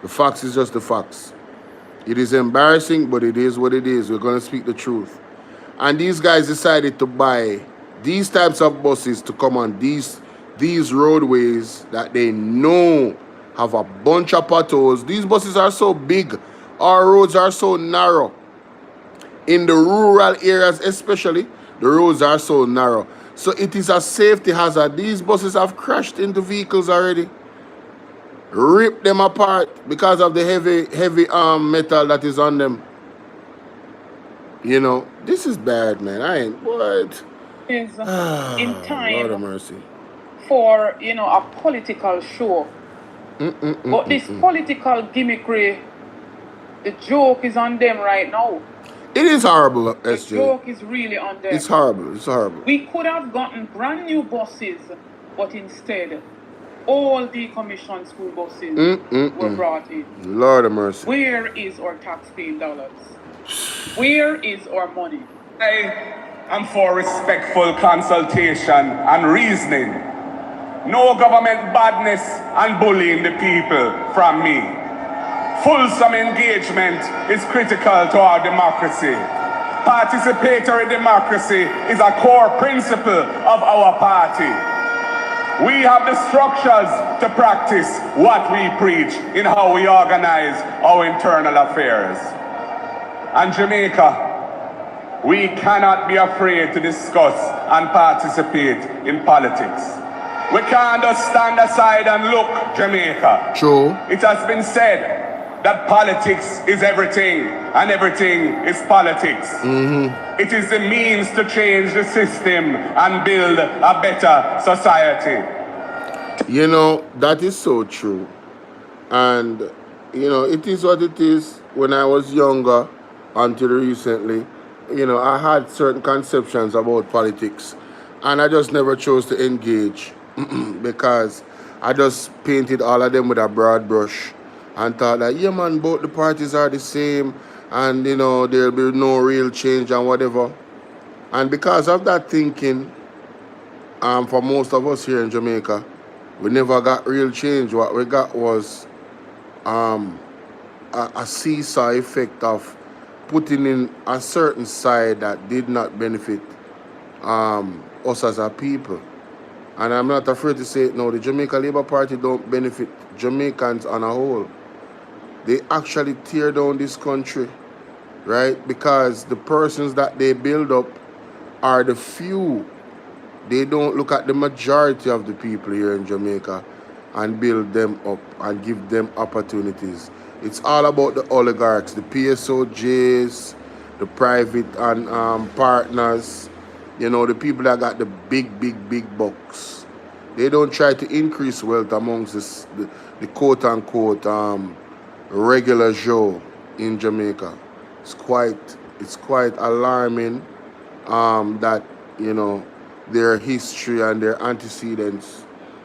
The facts is just the facts. It is embarrassing, but it is what it is. We're going to speak the truth. And these guys decided to buy these types of buses to come on these roadways that they know have a bunch of potholes. These buses are so big. Our roads are so narrow. In the rural areas especially, the roads are so narrow. So it is a safety hazard. These buses have crashed into vehicles already. Ripped them apart because of the heavy metal that is on them. You know, this is bad, man. I ain't what? Is in time Lord of mercy. for, you know, a political show. But this political gimmickry, the joke is on them right now. It is horrible, SJ. The joke is really on them. It's horrible. It's horrible. We could have gotten brand new buses, but instead, all decommissioned school buses were brought in. Lord of mercy. Where is our taxpaying dollars? Where is our money? I am for respectful consultation and reasoning. No government badness and bullying the people from me. Fulsome engagement is critical to our democracy. Participatory democracy is a core principle of our party. We have the structures to practice what we preach in how we organize our internal affairs. And Jamaica, we cannot be afraid to discuss and participate in politics. We can't just stand aside and look, Jamaica. True. It has been said that politics is everything and everything is politics. It is the means to change the system and build a better society. You know, that is so true. And, you know, it is what it is. When I was younger, until recently, you know, I had certain conceptions about politics. And I just never chose to engage because I just painted all of them with a broad brush and thought that, yeah, man, both the parties are the same and, you know, there'll be no real change and whatever. And because of that thinking, for most of us here in Jamaica, we never got real change. What we got was a seesaw effect of putting in a certain side that did not benefit us as a people. And I'm not afraid to say it now, the Jamaica Labour Party don't benefit Jamaicans on a whole. They actually tear down this country, right? Because the persons that they build up are the few. They don't look at the majority of the people here in Jamaica and build them up and give them opportunities. It's all about the oligarchs, the PSOJs, the private and partners, you know, the people that got the big bucks. They don't try to increase wealth amongst the quote-unquote regular Joe in Jamaica. It's quite alarming that, you know, their history and their antecedents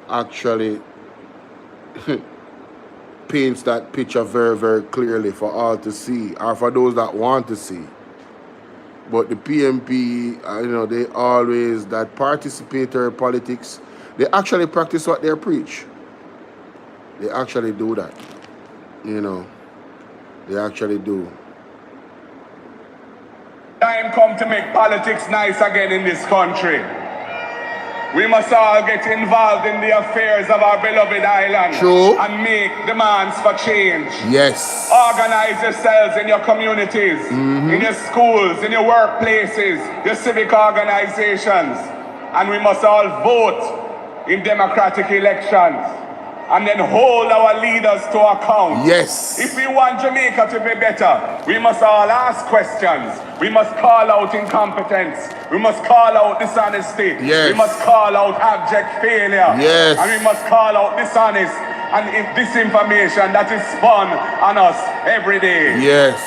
actually paints that picture very, very clearly for all to see, or for those that want to see. But the PMP, you know, they always, that participatory politics, they actually practice what they preach. They actually do that, you know. They actually do. Time come to make politics nice again in this country. We must all get involved in the affairs of our beloved island. True. And make demands for change. Yes. Organize yourselves in your communities, in your schools, in your workplaces, your civic organizations. And we must all vote in democratic elections. And then hold our leaders to account. Yes. If we want Jamaica to be better, we must all ask questions. We must call out incompetence. We must call out dishonesty. Yes. We must call out abject failure. Yes. And we must call out dishonest and disinformation that is spun on us every day. Yes.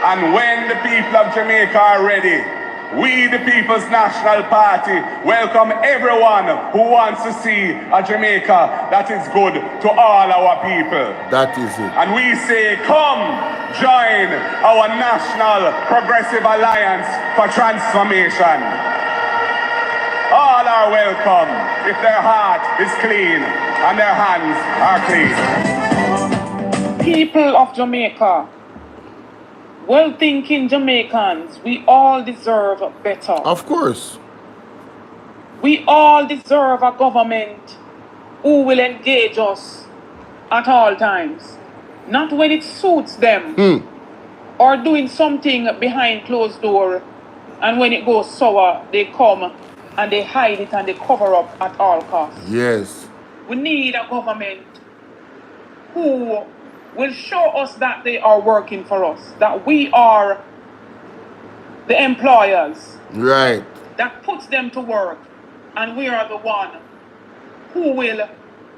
And when the people of Jamaica are ready, we, the People's National Party, welcome everyone who wants to see a Jamaica that is good to all our people. That is it. And we say, come join our National Progressive Alliance for Transformation. All are welcome if their heart is clean and their hands are clean. People of Jamaica, well-thinking Jamaicans, we all deserve better. Of course. We all deserve a government who will engage us at all times. Not when it suits them or doing something behind closed door, and when it goes sour, they come and they hide it and they cover up at all costs. Yes. We need a government who will show us that they are working for us, that we are the employers. Right. That puts them to work, and we are the one who will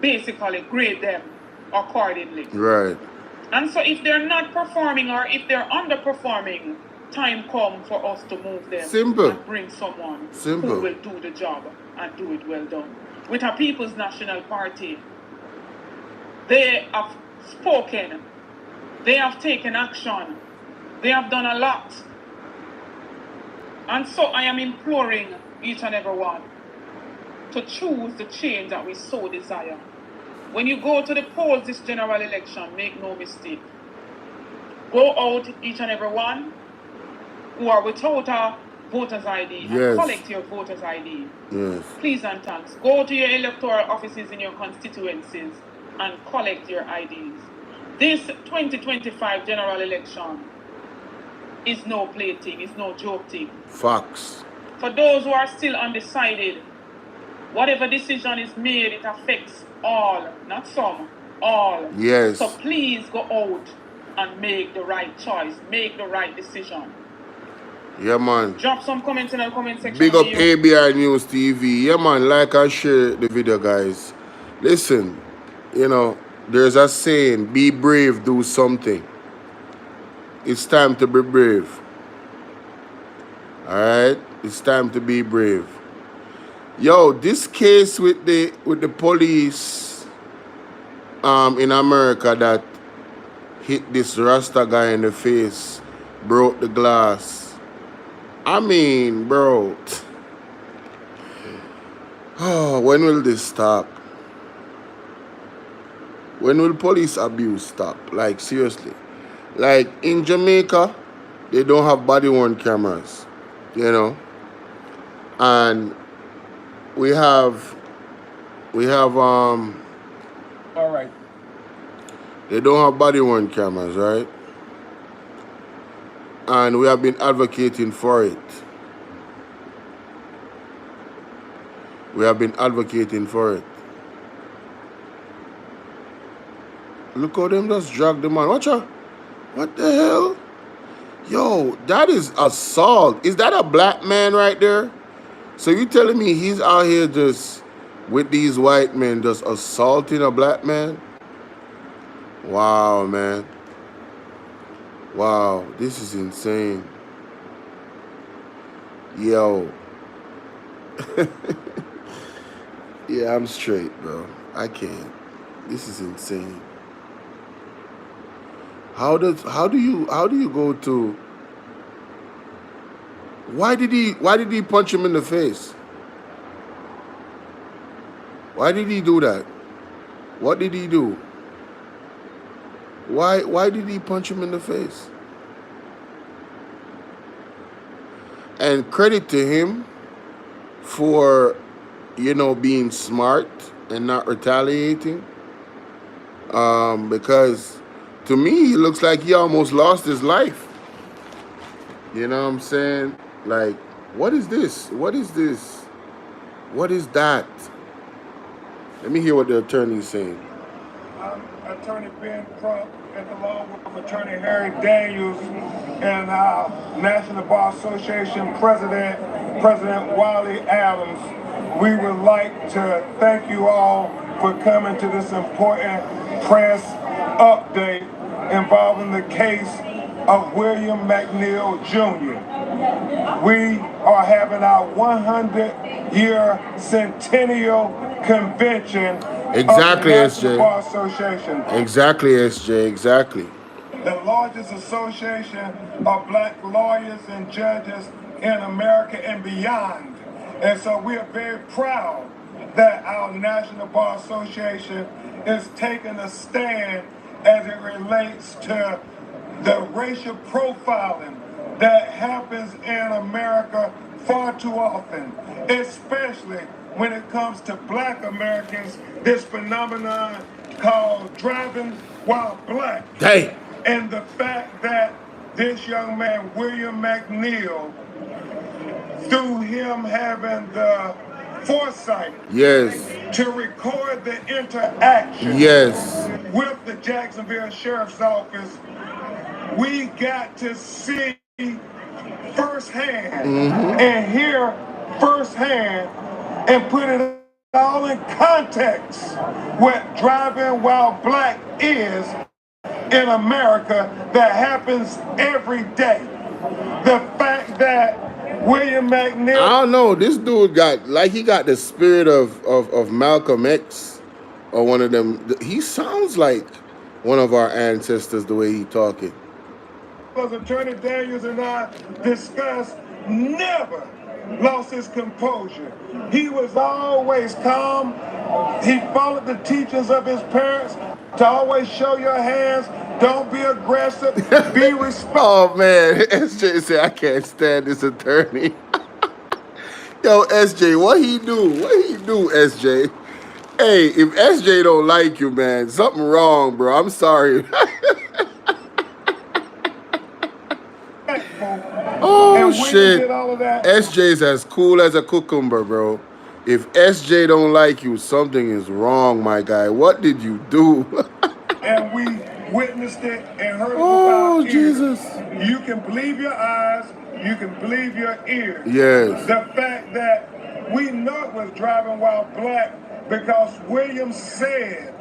basically grade them accordingly. Right. And so if they're not performing or if they're underperforming, time comes for us to move them. Simple. And bring someone Simple. who will do the job and do it well done. With our People's National Party, they have spoken, they have taken action, they have done a lot. And so I am imploring each and every one to choose the change that we so desire. When you go to the polls this general election, make no mistake. Go out, each and every one who are without a voter's ID, and collect your voter's ID. Yes. Please and thanks. Go to your electoral offices in your constituencies and collect your IDs. This 2025 general election is no plaything, it's no joke thing. Facts. For those who are still undecided, whatever decision is made, it affects all, not some, all. Yes. So please go out and make the right choice, make the right decision. Yeah, man. Drop some comments in the comment section. Big up ABR News TV. Yeah, man. Like and share the video, guys. Listen, you know, there's a saying, be brave, do something. It's time to be brave. Alright? It's time to be brave. Yo, this case with the police in America that hit this Rasta guy in the face, broke the glass. I mean, bro. Oh, when will this stop? When will police abuse stop? Like, seriously. Like, in Jamaica, they don't have body-worn cameras, you know? And we have All right. they don't have body worn cameras, right? And we have been advocating for it. We have been advocating for it. Look how them just drag the man. Watch out. What the hell? Yo, that is assault. Is that a black man right there? So you telling me he's out here just with these white men just assaulting a black man? Wow, man. Wow, this is insane. Yo. Yeah, I'm straight, bro. I can't. This is insane. How do you go to? Why did he punch him in the face? Why did he do that? What did he do? Why did he punch him in the face? And credit to him for, being smart and not retaliating. Because to me, he looks like he almost lost his life. You know what I'm saying? Like, what is this? What is this? What is that? Let me hear what the attorney is saying. I'm Attorney Ben Crump, and along with Attorney Harry Daniels and our National Bar Association President Wiley Adams, we would like to thank you all for coming to this important press update involving the case of William McNeil Jr. We are having our 100-year centennial convention Exactly, of the National SJ. Bar Association. Exactly, SJ. Exactly. The largest association of black lawyers and judges in America and beyond. And so we are very proud that our National Bar Association is taking a stand as it relates to the racial profiling that happens in America far too often, especially when it comes to black Americans, this phenomenon called driving while black. Hey. And the fact that this young man, William McNeil, through him having the foresight to record the interaction with the Jacksonville Sheriff's Office, we got to see firsthand and hear firsthand and put it all in context what driving while black is in America that happens every day. The fact that William McNeil... I don't know. This dude he got the spirit of Malcolm X or one of them. He sounds like one of our ancestors the way he talking. As Attorney Daniels and I discussed, never lost his composure. He was always calm. He followed the teachings of his parents to always show your hands. Don't be aggressive. Be respectful. Oh, man. SJ said, I can't stand this attorney. Yo, SJ, what he do? What he do, SJ? Hey, if SJ don't like you, man, something wrong, bro. I'm sorry. Oh, shit. SJ's as cool as a cucumber, bro. If SJ don't like you, something is wrong, my guy. What did you do? And we witnessed it and heard it with our ears. Jesus. You can believe your eyes. You can believe your ears. Yes. The fact that we know it was driving while black because William said,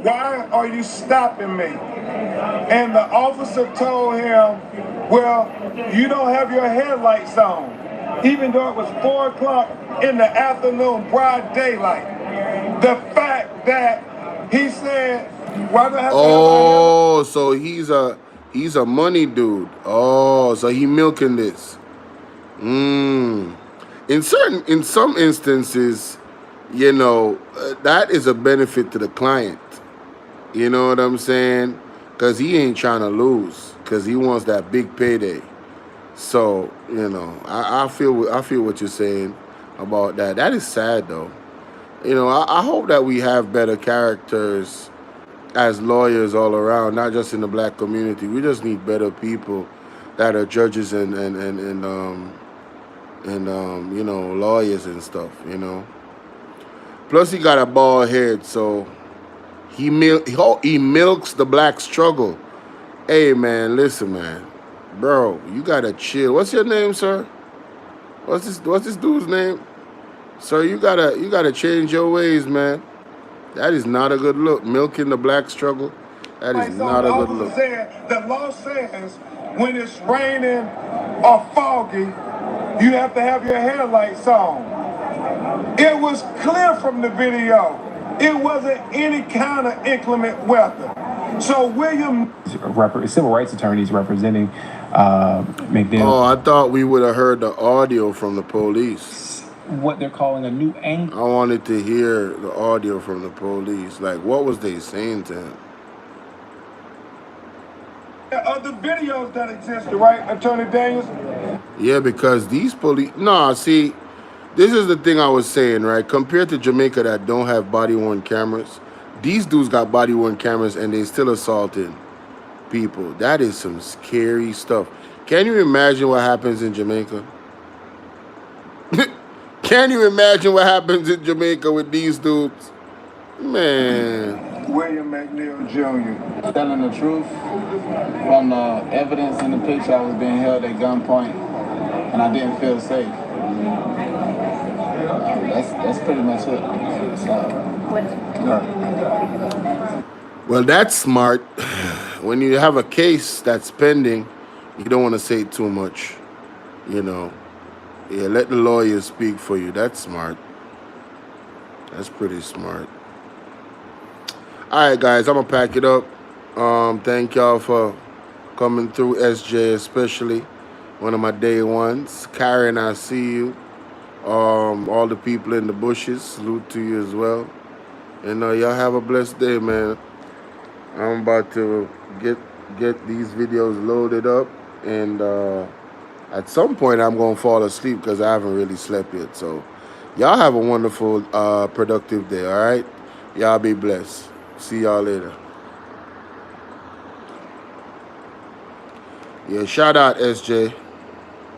"Why are you stopping me?" And the officer told him, "Well, you don't have your headlights on," even though it was 4 o'clock in the afternoon, broad daylight. The fact that he said, "Why do I have to have my headlights?" So he's a money dude. Oh, so he milking this. In some instances, that is a benefit to the client. You know what I'm saying? Because he ain't trying to lose. Because he wants that big payday. So, you know, I feel what you're saying about that. That is sad, though. You know, I hope that we have better characters as lawyers all around, not just in the black community. We just need better people that are judges and you know, lawyers and stuff, you know. Plus, he got a bald head, so he milks the black struggle. Hey, man, listen, man. Bro, you gotta chill. What's your name, sir? What's this dude's name? Sir, you gotta change your ways, man. That is not a good look. Milking the black struggle. That is not a good look. The law says when it's raining or foggy, you have to have your headlights on. It was clear from the video. It wasn't any kind of inclement weather. So William... Civil rights attorneys representing McDaniel. Oh, I thought we would have heard the audio from the police. What they're calling a new angle. I wanted to hear the audio from the police. Like, what was they saying to him? Other videos that existed, right, Attorney Daniels? Yeah, because these police... Nah, see, this is the thing I was saying, right? Compared to Jamaica that don't have body-worn cameras, these dudes got body-worn cameras and they still assaulting people. That is some scary stuff. Can you imagine what happens in Jamaica? Can you imagine what happens in Jamaica with these dudes? Man. William McNeil Jr. Telling the truth from the evidence in the picture, I was being held at gunpoint and I didn't feel safe. That's pretty much it. Well, that's smart. When you have a case that's pending, you don't want to say too much, you know. Yeah, let the lawyers speak for you. That's smart. That's pretty smart. All right, guys, I'm going to pack it up. Thank y'all for coming through, SJ especially. One of my day ones. Karen, I see you. All the people in the bushes, salute to you as well. And y'all have a blessed day, man. I'm about to get these videos loaded up, and at some point I'm gonna fall asleep because I haven't really slept yet. So y'all have a wonderful, productive day. All right, y'all be blessed. See y'all later. Yeah, shout out SJ.